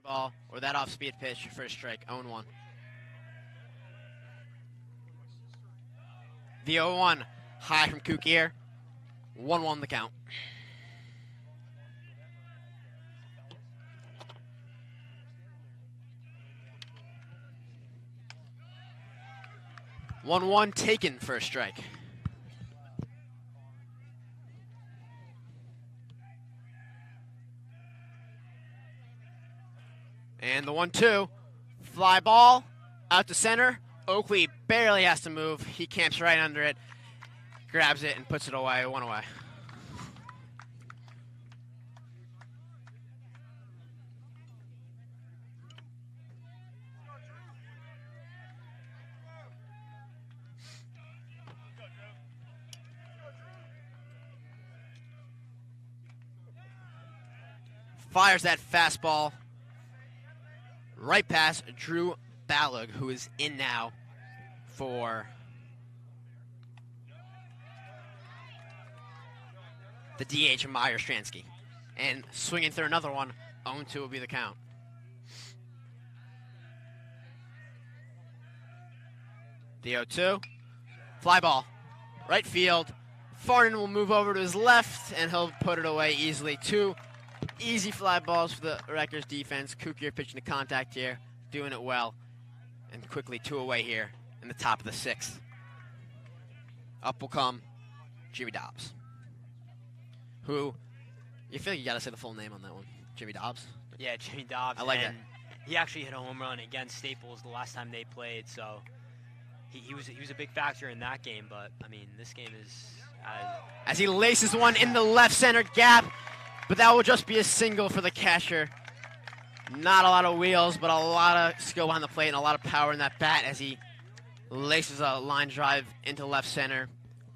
ball or that off-speed pitch for a strike. 0-1. The 0-1 high from Kukier. 1-1 the count. One taken for a strike. And the 1-2. Fly ball out to center. Oakley barely has to move. He camps right under it, grabs it, and puts it away. 1 away. Fires that fastball right past Drew Balog, who is in now for the DH of Meyer Stransky. And swinging through another one, 0-2 will be the count. The 0-2. Fly ball. Right field. Farnan will move over to his left, and he'll put it away easily. 2 easy fly balls for the Rutgers defense. Kukier pitching to contact here, doing it well. And quickly 2 away here in the top of the 6th. Up will come Jimmy Dobbs, who, you feel like you got to say the full name on that one. Jimmy Dobbs? Yeah, Jimmy Dobbs. I like and that. He actually hit a home run against Staples the last time they played, so he was a big factor in that game. But, I mean, this game is... As he laces one in the left center gap, but that will just be a single for the catcher. Not a lot of wheels, but a lot of skill behind the plate and a lot of power in that bat as he laces a line drive into left center.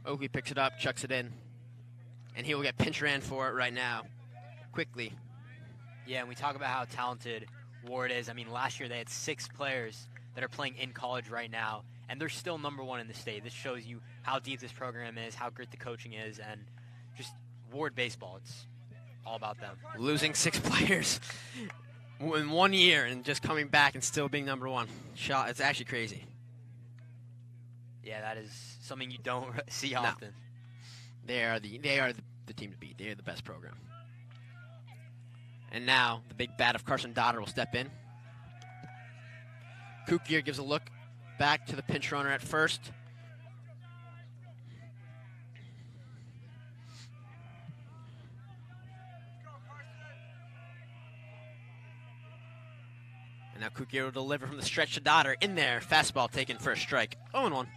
Oakley picks it up, chucks it in, and he will get pinch ran for it right now, quickly. Yeah, and we talk about how talented Warde is. I mean, last year they had 6 players that are playing in college right now, and they're still #1 in the state. This shows you how deep this program is, how great the coaching is, and just Warde baseball. It's all about them. Losing 6 players in 1 year and just coming back and still being #1. It's actually crazy. Yeah, that is something you don't see often. They are the team to beat. They are the best program. And now the big bat of Carson Dodder will step in. Kukier gives a look back to the pinch runner at first. And now Kukier will deliver from the stretch to Dodder. In there, fastball taken for a strike. 0-1.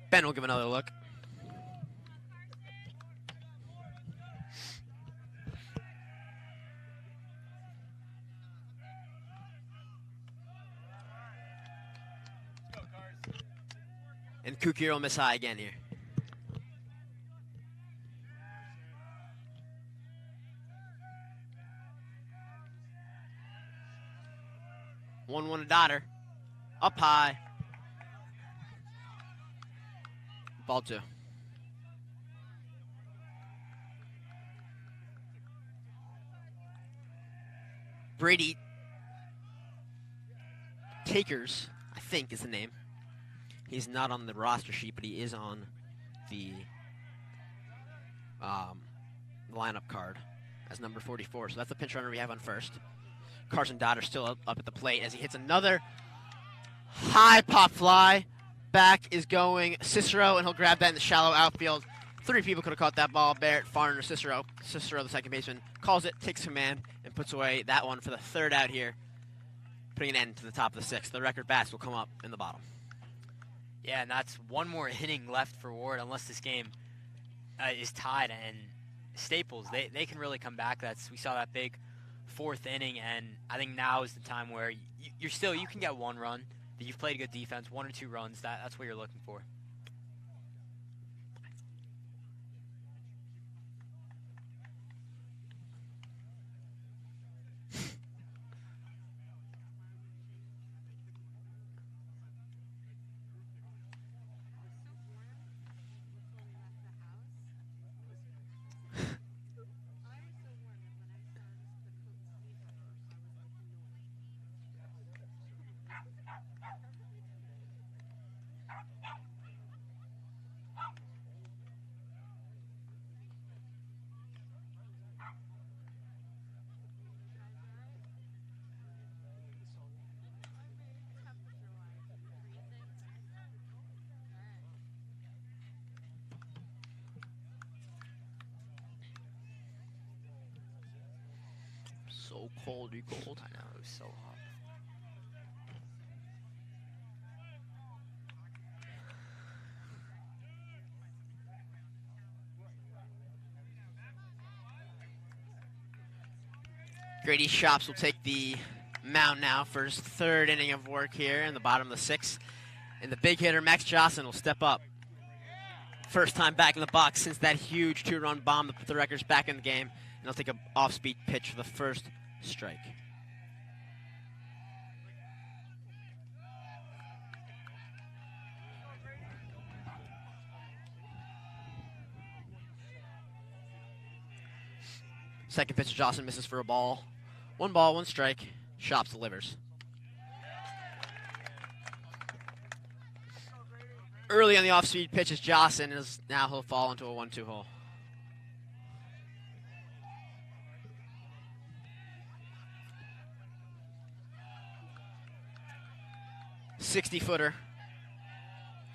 Ben will give another look. And Kukier will miss high again here. One to Dodder. Up high. Ball 2. Brady Takers, I think, is the name. He's not on the roster sheet, but he is on the lineup card as number 44. So that's the pinch runner we have on first. Carson Dodder still up at the plate as he hits another high pop fly. Back is going Cicero, and he'll grab that in the shallow outfield. 3 people could have caught that ball. Barrett, Farner, Cicero. Cicero, the second baseman, calls it, takes command, and puts away that one for the 3rd out here, putting an end to the top of the 6th. The record bats will come up in the bottom. Yeah, and that's one more inning left for Warde unless this game is tied. And Staples, they can really come back. We saw that big 4th inning, and I think now is the time where you can get 1 run. That you've played good defense, 1 or 2 runs. That's what you're looking for. So cold, you cold. I know, it was so hot. Grady Shops will take the mound now for his third inning of work here in the bottom of the sixth. And the big hitter, Max Johnson, will step up. First time back in the box since that huge 2-run bomb that put the Wreckers back in the game. And he'll take an off-speed pitch for the first strike. Second pitch, Johnson misses for a ball. 1 ball, 1 strike. Shops delivers. Early on the off-speed pitch is Johnson, as now he'll fall into a 1-2 hole. "60-footer"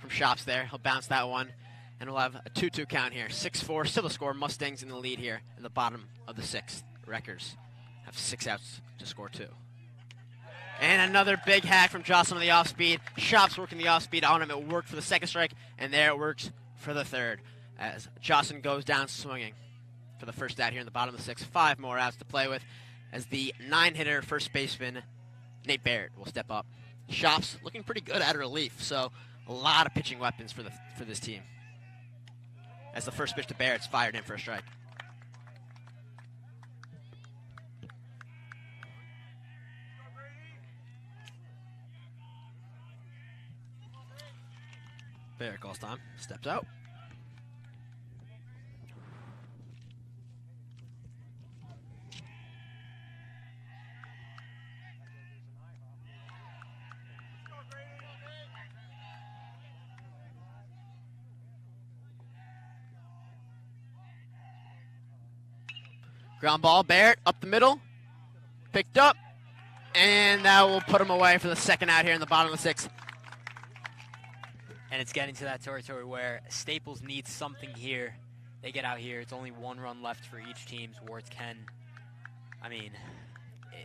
from Shops there. He'll bounce that one, and we'll have a 2-2 count here. 6-4, still the score. Mustangs in the lead here in the bottom of the sixth. Wreckers have 6 outs to score 2. And another big hack from Johnson on the off-speed. Shops working the off-speed on him. It worked for the second strike, and there it works for the third. As Johnson goes down swinging for the first out here in the bottom of the sixth. 5 more outs to play with, as the 9-hitter first baseman, Nate Barrett, will step up. Shops looking pretty good out of relief, so a lot of pitching weapons for this team. As the first pitch to Barrett's fired in for a strike. Barrett calls time, steps out. Ground ball, Barrett up the middle, picked up, and that will put him away for the second out here in the bottom of the sixth. And it's getting to that territory where Staples needs something here. They get out here. It's only 1 run left for each team. Warde can. I mean,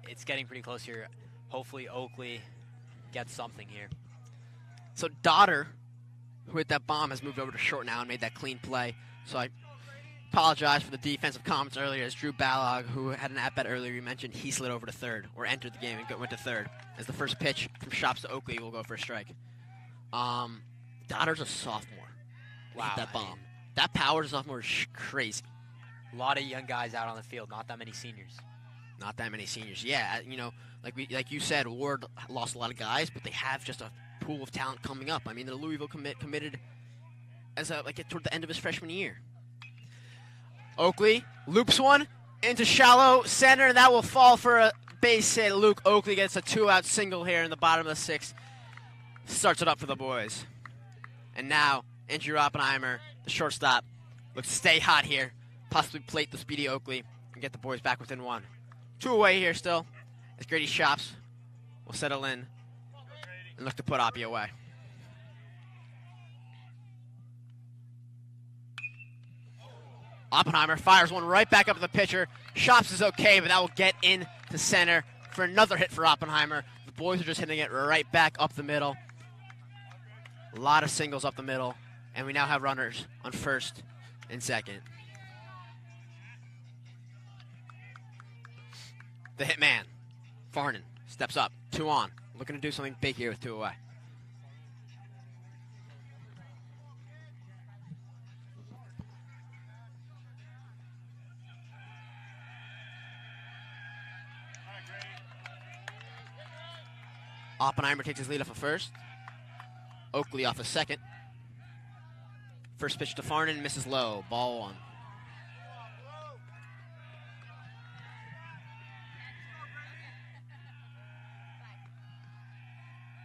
it's getting pretty close here. Hopefully Oakley gets something here. So Dodder, who hit that bomb, has moved over to short now and made that clean play. So I apologize for the defensive comments earlier, as Drew Ballog, who had an at-bat earlier, you mentioned, he slid over to third, or entered the game and went to third. As the first pitch from Shops to Oakley will go for a strike. Dodder's a sophomore. Wow, Hit that bomb. That power to sophomore is crazy. A lot of young guys out on the field, not that many seniors. Not that many seniors. Yeah, like you said, Warde lost a lot of guys, but they have just a pool of talent coming up. I mean, the Louisville committed as toward the end of his freshman year. Oakley loops one into shallow center, and that will fall for a base hit. Luke Oakley gets a 2-out single here in the bottom of the sixth. Starts it up for the boys. And now, Andrew Oppenheimer, the shortstop, looks to stay hot here, possibly plate the speedy Oakley, and get the boys back within 1. 2 away here still, as Grady Shops will settle in and look to put Oppie away. Oppenheimer fires one right back up to the pitcher. Shops is okay, but that will get in to center for another hit for Oppenheimer. The boys are just hitting it right back up the middle. A lot of singles up the middle, and we now have runners on first and second. The hitman, Farnan, steps up, 2 on, looking to do something big here with 2 away. Oppenheimer takes his lead off of first. Oakley off a second. First pitch to Farnan, misses low. Ball 1.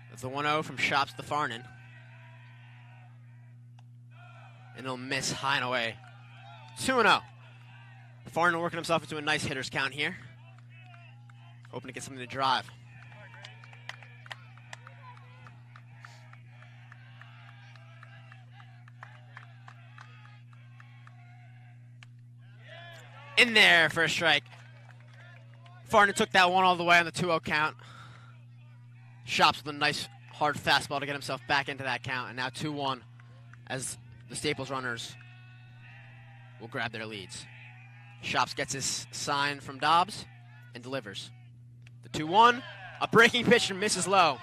That's the 1-0 from Shops to Farnan. And he'll miss high and away. 2-0. Farnan working himself into a nice hitter's count here. Hoping to get something to drive. In there for a strike. Farnan took that one all the way on the 2-0 count. Shops with a nice hard fastball to get himself back into that count. And now 2-1 as the Staples runners will grab their leads. Shops gets his sign from Dobbs and delivers. The 2-1, a breaking pitch and misses low.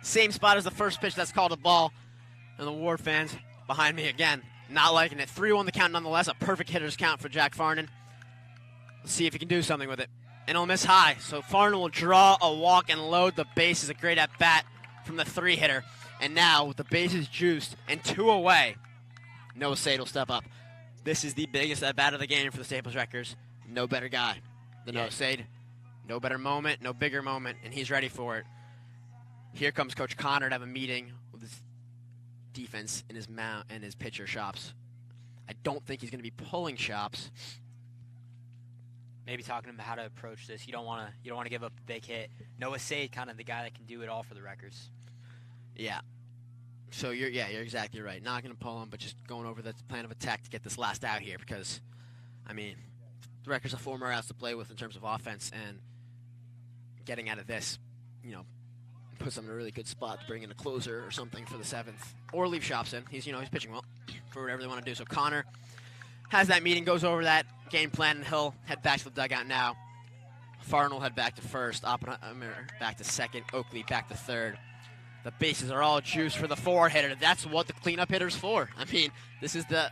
Same spot as the first pitch, that's called a ball. And the Warde fans behind me again, not liking it. 3-1 the count nonetheless, a perfect hitter's count for Jack Farnan. Let's see if he can do something with it. And he'll miss high, so Farnan will draw a walk and load the bases. A great at-bat from the 3-hitter. And now, with the bases juiced and 2 away, Noah Sade will step up. This is the biggest at-bat of the game for the Staples Wreckers. No better guy than Noah Sade. No better moment, no bigger moment, and he's ready for it. Here comes Coach Connor to have a meeting with his defense and his mount and his pitcher Shops. I don't think he's going to be pulling Shops. Maybe talking about how to approach this. You don't want to give up a big hit. Noah Sade, kind of the guy that can do it all for the Wreckers. Yeah. So you're exactly right. Not going to pull him, but just going over the plan of attack to get this last out here because, I mean, the Wreckers have 4 more outs to play with in terms of offense, and getting out of this, puts them in a really good spot to bring in a closer or something for the 7th, or leave Shops in. He's pitching well for whatever they want to do. So Connor has that meeting, goes over that game plan, and he'll head back to the dugout now. Farnan will head back to first, Oppenheimer back to second, Oakley back to third. The bases are all juiced for the 4-hitter. That's what the cleanup hitter's for. I mean, this is the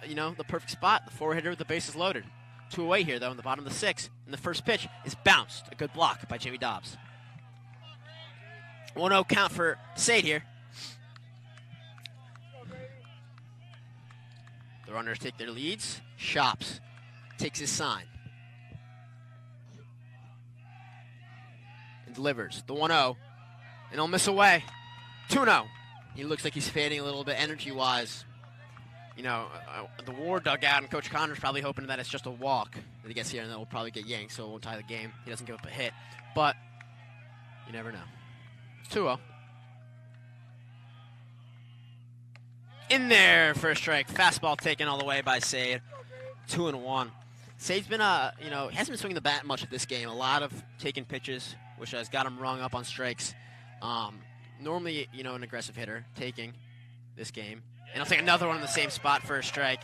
perfect spot. The 4-hitter with the bases loaded. 2 away here, though, in the bottom of the 6th. And the first pitch is bounced. A good block by Jimmy Dobbs. 1-0 count for Sade here. The runners take their leads. Shops takes his sign. And delivers the 1-0. And he'll miss away. 2-0. He looks like he's fading a little bit energy-wise. The Warde dugout, and Coach Connor's probably hoping that it's just a walk that he gets here, and then we'll probably get yanked, so it won't tie the game. He doesn't give up a hit. But you never know. It's 2-0. In there for a strike. Fastball taken all the way by Sade. 2-1. Sade's been, he hasn't been swinging the bat much at this game. A lot of taken pitches, which has got him rung up on strikes. Normally, an aggressive hitter taking this game. And I'll take another one in the same spot for a strike.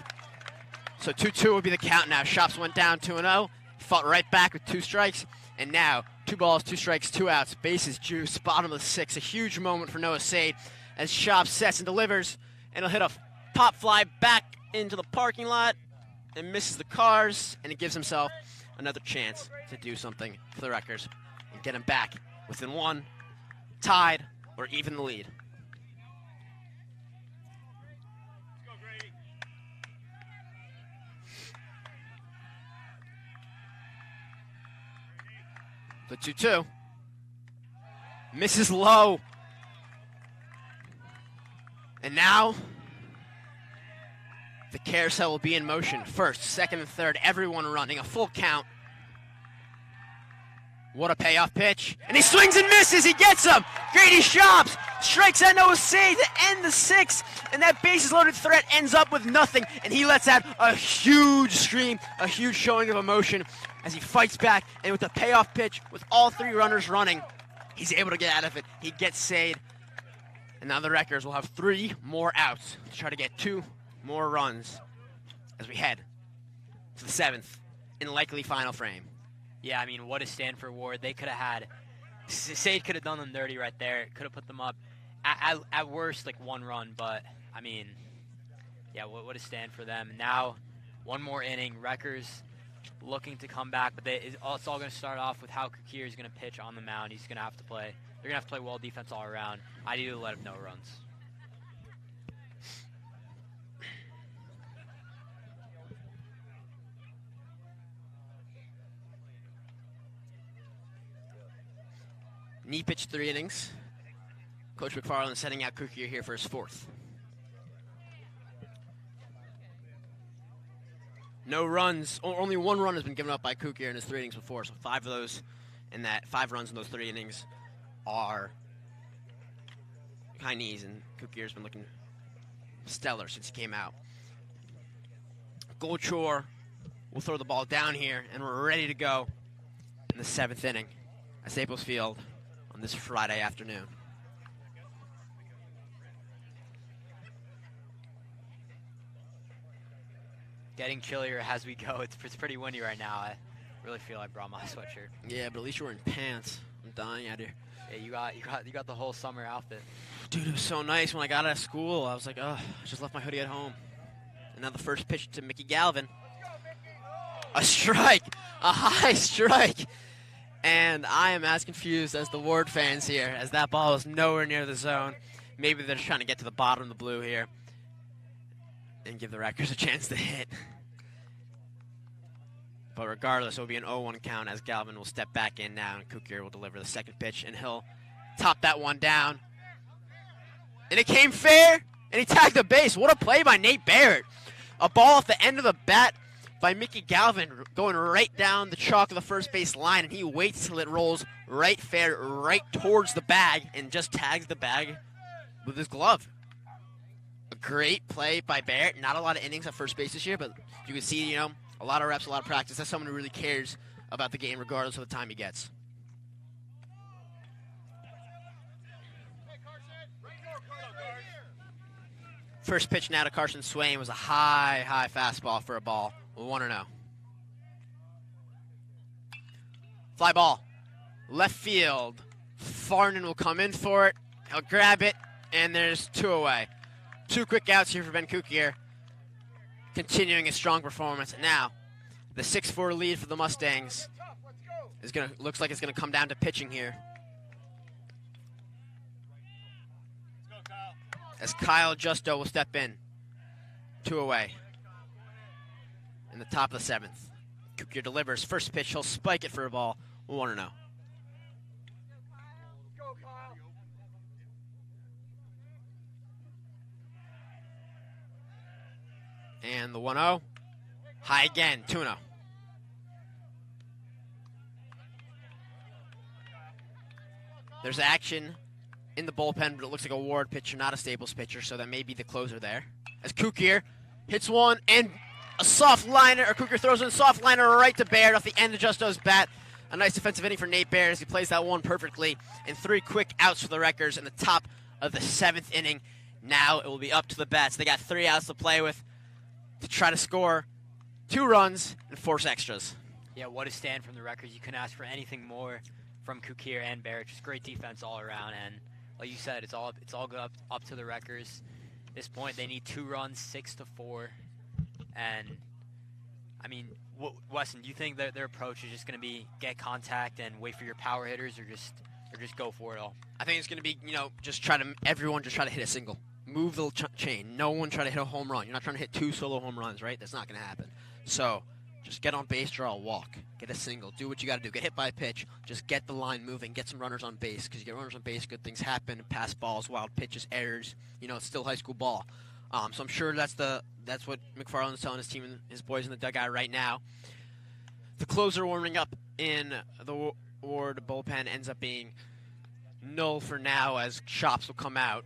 So 2-2 would be the count now. Shops went down 2-0. Fought right back with 2 strikes. And now, 2 balls, 2 strikes, 2 outs. Bases juice, bottom of the 6th. A huge moment for Noah Sade as Shops sets and delivers. And he'll hit a pop fly back into the parking lot and misses the cars. And he gives himself another chance to do something for the Wreckers and get him back within 1, tied, or even the lead. The 2-2. Misses low. And now, the carousel will be in motion. First, second, and third, everyone running. A full count. What a payoff pitch. And he swings and misses. He gets him. Grady Shops strikes out Noah Sade to end the 6th. And that bases loaded threat ends up with nothing. And he lets out a huge scream, a huge showing of emotion as he fights back. And with the payoff pitch, with all 3 runners running, he's able to get out of it. He gets Sade. And now the Wreckers will have 3 more outs to try to get 2 more runs as we head to the 7th in likely final frame. Yeah, I mean, what a stand for Warde. They could have had, Sade could have done them dirty right there. Could have put them up at worst like 1 run, but I mean, yeah, what a stand for them. Now, 1 more inning. Wreckers looking to come back, but it's all going to start off with how Kukir is going to pitch on the mound. He's going to have to play. They're going to have to play well defense all around. I need to let him no runs. Knee pitched 3 innings. Coach McFarland setting out Kukir here for his 4th. No runs. Only 1 run has been given up by Kukir in his 3 innings before. So 5 of those, and that 5 runs in those 3 innings are high knees, and Kukir's been looking stellar since he came out. Goldshore will throw the ball down here, and we're ready to go in the 7th inning at Staples Field on this Friday afternoon. Getting chillier as we go. It's pretty windy right now. I really feel I brought my sweatshirt. Yeah, but at least you're wearing pants. I'm dying out here. Yeah, you got the whole summer outfit. Dude, it was so nice when I got out of school. I was like, oh, I just left my hoodie at home. And now the first pitch to Mickey Galvin. A strike! A high strike! And I am as confused as the Warde fans here, as that ball is nowhere near the zone. Maybe they're just trying to get to the bottom of the blue here and give the Wreckers a chance to hit. But regardless, it will be an 0-1 count as Galvin will step back in now, and Kukier will deliver the second pitch, and he'll top that one down. And it came fair, and he tagged the base. What a play by Nate Barrett. A ball off the end of the bat by Mickey Galvin going right down the chalk of the first base line, and he waits till it rolls right fair, right towards the bag, and just tags the bag with his glove. A great play by Barrett. Not a lot of innings at first base this year, but you can see, a lot of reps, a lot of practice. That's someone who really cares about the game regardless of the time he gets. First pitch now to Carson Swain was a high fastball for a ball. 1-0. Fly ball. Left field. Farnan will come in for it. He'll grab it, and there's 2 away. 2 quick outs here for Ben Kukier. Continuing his strong performance. And now, the 6-4 lead for the Mustangs looks like it's gonna come down to pitching here. As Kyle Justo will step in. 2 away. In the top of the 7th. Kukier delivers. First pitch, he'll spike it for a ball. 1-0. And the 1-0. High again. 2-0. There's action in the bullpen, but it looks like a Warde pitcher, not a Staples pitcher, so that may be the closer there. As Kukier hits one, and a soft liner, or Kukier throws in a soft liner right to Baird off the end of Justo's bat. A nice defensive inning for Nate Baird as he plays that one perfectly. And 3 quick outs for the Wreckers in the top of the 7th inning. Now it will be up to the bats. They got 3 outs to play with to try to score 2 runs and force extras. Yeah, what a stand from the Wreckers. You couldn't ask for anything more from Kukier and Barrett. Just great defense all around. And like you said, it's all good up to the Wreckers. At this point, they need 2 runs, 6-4. And, I mean, Weston, do you think that their approach is just going to be get contact and wait for your power hitters, or just go for it all? I think it's going to be, everyone just try to hit a single. Move the chain. No one try to hit a home run. You're not trying to hit 2 solo home runs, right? That's not going to happen. So just get on base, draw a walk. Get a single. Do what you got to do. Get hit by a pitch. Just get the line moving. Get some runners on base. Because you get runners on base, good things happen. Pass balls, wild pitches, errors. It's still high school ball. So I'm sure that's what McFarland's telling his team and his boys in the dugout right now. The closer warming up in the Warde bullpen ends up being null for now, as Shops will come out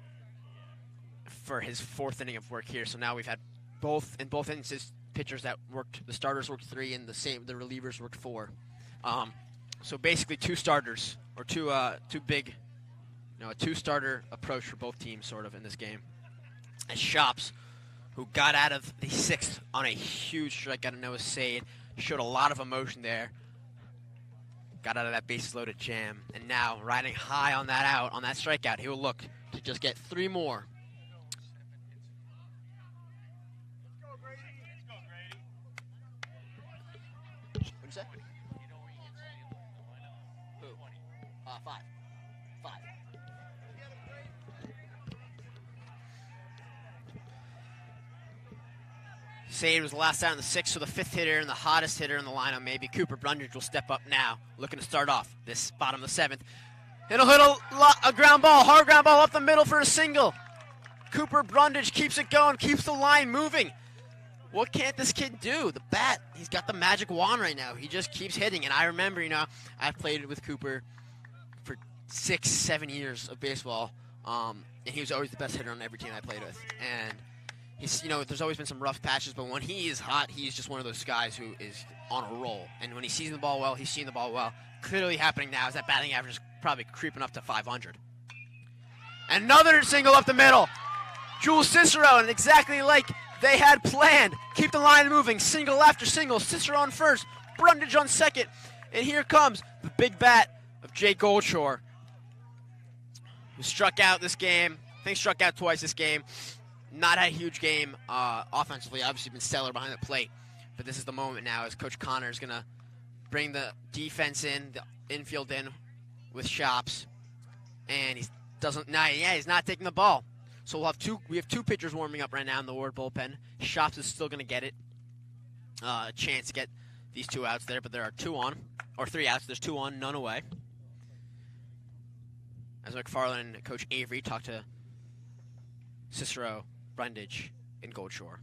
for his 4th inning of work here. So now we've had both instances pitchers that worked. The starters worked 3, and the relievers worked 4. So basically 2 starters, or two big, a 2-starter approach for both teams sort of in this game. As Shops, who got out of the 6th on a huge strike out of Noah Sade, showed a lot of emotion there. Got out of that bases-loaded jam, and now riding high on that strikeout, he will look to just get 3 more. What'd you say? Who? 5. Sade was the last out in the 6th, so the 5th hitter and the hottest hitter in the lineup. Maybe Cooper Brundage will step up now, looking to start off this bottom of the 7th. He'll hit a ground ball, hard ground ball up the middle for a single. Cooper Brundage keeps it going, keeps the line moving. What can't this kid do? The bat, he's got the magic wand right now. He just keeps hitting. And I remember, I've played with Cooper for 6-7 years of baseball, and he was always the best hitter on every team I played with. And He's, there's always been some rough patches, but when he is hot, he's just one of those guys who is on a roll. And when he's seeing the ball well, he's seeing the ball well. Clearly happening now is that batting average is probably creeping up to 500. Another single up the middle. Jules Cicero, and exactly like they had planned. Keep the line moving. Single after single. Cicero on first. Brundage on second. And here comes the big bat of Jake Goldshore, who struck out this game. I think struck out twice this game. Not had a huge game offensively. Obviously been stellar behind the plate. But this is the moment now as Coach Connor is going to bring the defense in, the infield in with Shops. And he's not taking the ball. So we have two pitchers warming up right now in the Warde bullpen. Shops is still going to get it. A chance to get these 2 outs there, but there are 2 on, or 3 outs. There's 2 on, none away. As McFarland and Coach Avery talk to Cicero, Brundage, and Goldshore.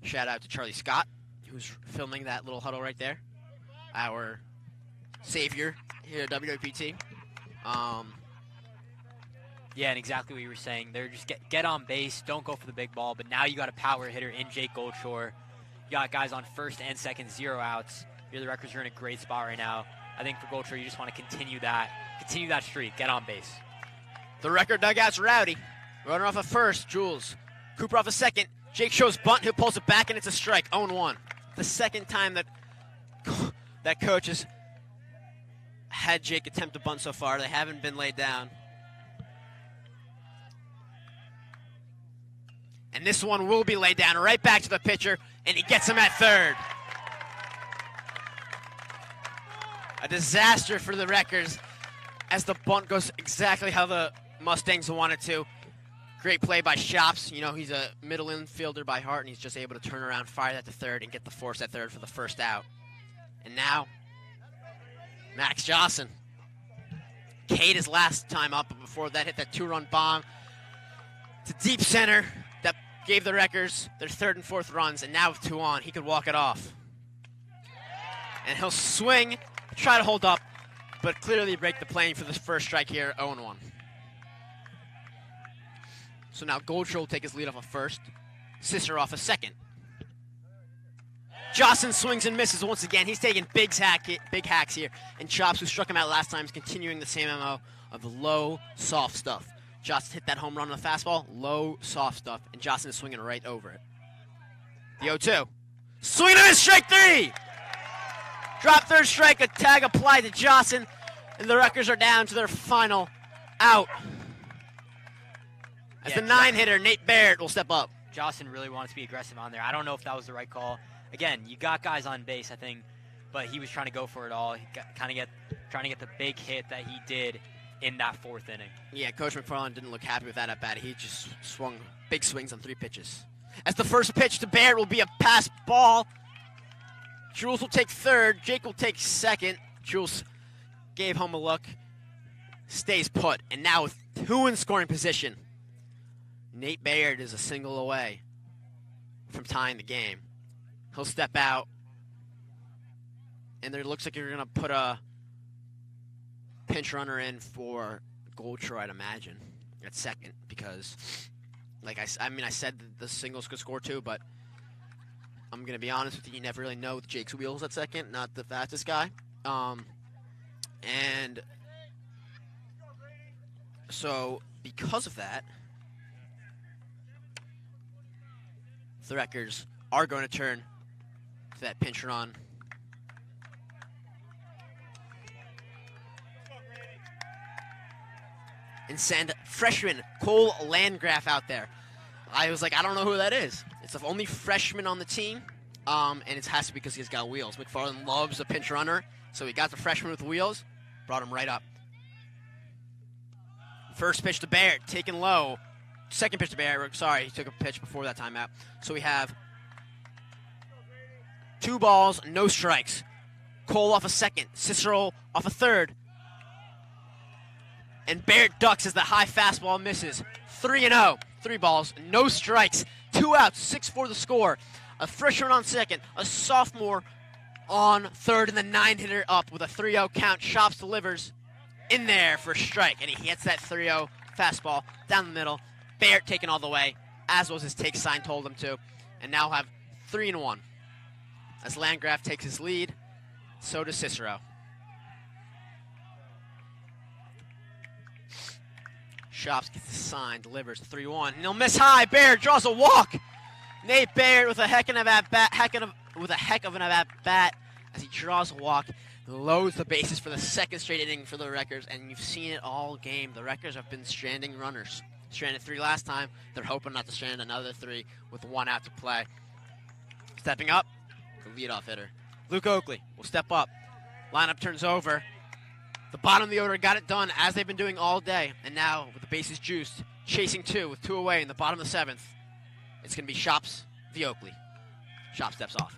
Shout out to Charlie Scott, who's filming that little huddle right there. Our savior here at WWPT. Yeah, and exactly what you were saying. They're just get on base, don't go for the big ball, but now you got a power hitter in Jake Goldshore. You got guys on first and second, 0 outs. The Wreckers are in a great spot right now. I think for Goldshore, you just want to continue that streak, get on base. The Wrecker dugout's rowdy. Runner off of first, Jules. Cooper off of second. Jake shows bunt, who pulls it back, and it's a strike, 0-1. The second time that coach has had Jake attempt to bunt so far. They haven't been laid down. And this one will be laid down right back to the pitcher, and he gets him at third. A disaster for the Wreckers as the bunt goes exactly how the Mustangs wanted to. Great play by Shops. He's a middle infielder by heart, and he's just able to turn around, fire that to third, and get the force at third for the first out. And now, Max Johnson. Kate his last time up, but before that hit that 2-run bomb to deep center that gave the Wreckers their 3rd and 4th runs, and now with 2 on, he could walk it off. And he'll swing, try to hold up, but clearly break the plane for the first strike here, 0-1. So now Goldshore will take his lead off of first, Cicero off of second. Johnson swings and misses once again. He's taking big hacks here. And Chops, who struck him out last time, is continuing the same MO of low, soft stuff. Johnson hit that home run on the fastball, low, soft stuff, and Johnson is swinging right over it. The 0-2. Swing and a miss, strike 3! Drop third strike, a tag applied to Johnson, and the Wreckers are down to their final out. As the 9-hitter, Nate Barrett, will step up. Johnson really wanted to be aggressive on there. I don't know if that was the right call. Again, you got guys on base, I think, but he was trying to go for it all. He trying to get the big hit that he did in that 4th inning. Yeah, Coach McFarland didn't look happy with that at bat. He just swung big swings on 3 pitches. As the first pitch to Barrett will be a pass ball. Jules will take third. Jake will take second. Jules gave home a look. Stays put. And now with 2 in scoring position, Nate Bayard is a single away from tying the game. He'll step out. And there looks like you're going to put a pinch runner in for Goldshore, I'd imagine, at second. Because, I said the singles could score too, but I'm going to be honest with you, you never really know with Jake's wheels at second, not the fastest guy. And so because of that, the Wreckers are going to turn to that pinch run. And send freshman Cole Landgraf out there. I was like, I don't know who that is. It's the only freshman on the team, and it has to be because he's got wheels. McFarland loves a pinch runner, so he got the freshman with wheels, brought him right up. First pitch to Barrett, taken low. Second pitch to Barrett, sorry, he took a pitch before that timeout. So we have 2 balls, no strikes. Cole off a second, Cicero off a third. And Barrett ducks as the high fastball misses. 3-0, 3 balls, no strikes, 2 outs, 6-4 the score. A freshman on second, a sophomore on third, and the 9-hitter up with a 3-0 count. Shops delivers in there for a strike, and he hits that 3-0 fastball down the middle. Barrett taken all the way, as was his take sign told him to, and now have 3-1. As Landgraf takes his lead, so does Cicero. Shops gets the sign, delivers 3-1, and he'll miss high. Baird draws a walk. Nate Baird with a heck of an at bat as he draws a walk, loads the bases for the second straight inning for the Wreckers, and you've seen it all game. The Wreckers have been stranding runners. Stranded 3 last time. They're hoping not to strand another 3 with 1 out to play. Stepping up, the leadoff hitter, Luke Oakley will step up. Lineup turns over. The bottom of the order got it done as they've been doing all day, and now with the bases juiced, chasing 2 with 2 away in the bottom of the 7th, it's going to be Shops v. Oakley. Shops steps off.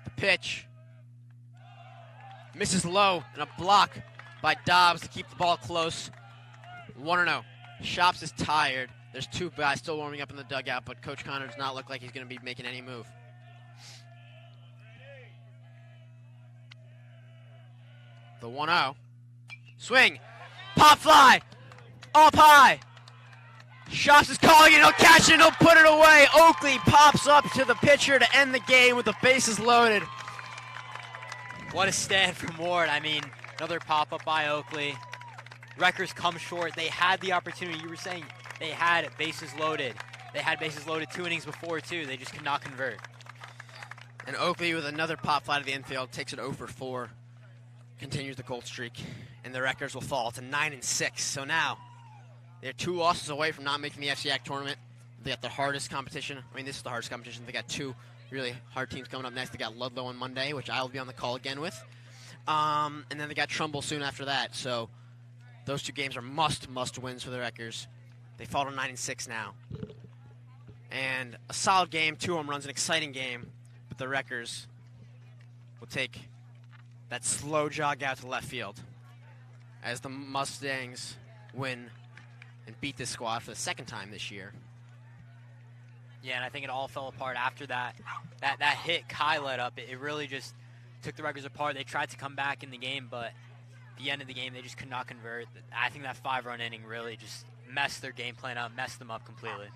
The pitch misses low, and a block by Dobbs to keep the ball close. 1-0. Shops is tired. There's 2 guys still warming up in the dugout, but Coach Connor does not look like he's going to be making any move. The 1-0. Swing. Pop fly. Up high. Shops is calling it. He'll catch it. He'll put it away. Oakley pops up to the pitcher to end the game with the bases loaded. What a stand from Warde. I mean, another pop-up by Oakley. Wreckers come short. They had the opportunity. You were saying they had bases loaded. They had bases loaded 2 innings before, too. They just could not convert. And Oakley with another pop fly to the infield takes it 0 for 4. Continues the cold streak. And the Wreckers will fall to 9-6. So now they're 2 losses away from not making the FCAC tournament. They got the hardest competition. I mean, this is the hardest competition. They got 2 really hard teams coming up next. They got Ludlow on Monday, which I will be on the call again with. And then they got Trumbull soon after that. So those 2 games are must wins for the Wreckers. They fall to 9-6 now. And a solid game, 2 home runs, an exciting game. But the Wreckers will take that slow jog out to left field as the Mustangs win and beat this squad for the 2nd time this year. Yeah, and I think it all fell apart after that hit Kai let up. It really just took the Wreckers apart. They tried to come back in the game, but at the end of the game, they just could not convert. I think that 5-run inning really just messed their game plan up, messed them up completely.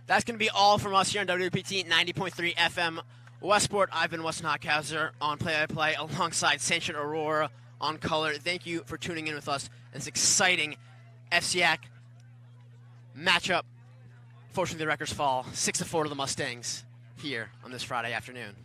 That's going to be all from us here on WPT 90.3 FM Westport. I've been Weston Hockhauser on play-by-play alongside Sanchez Aurora on color. Thank you for tuning in with us. This exciting FCAC matchup. Fortunately, the Wreckers fall 6-4 to the Mustangs here on this Friday afternoon.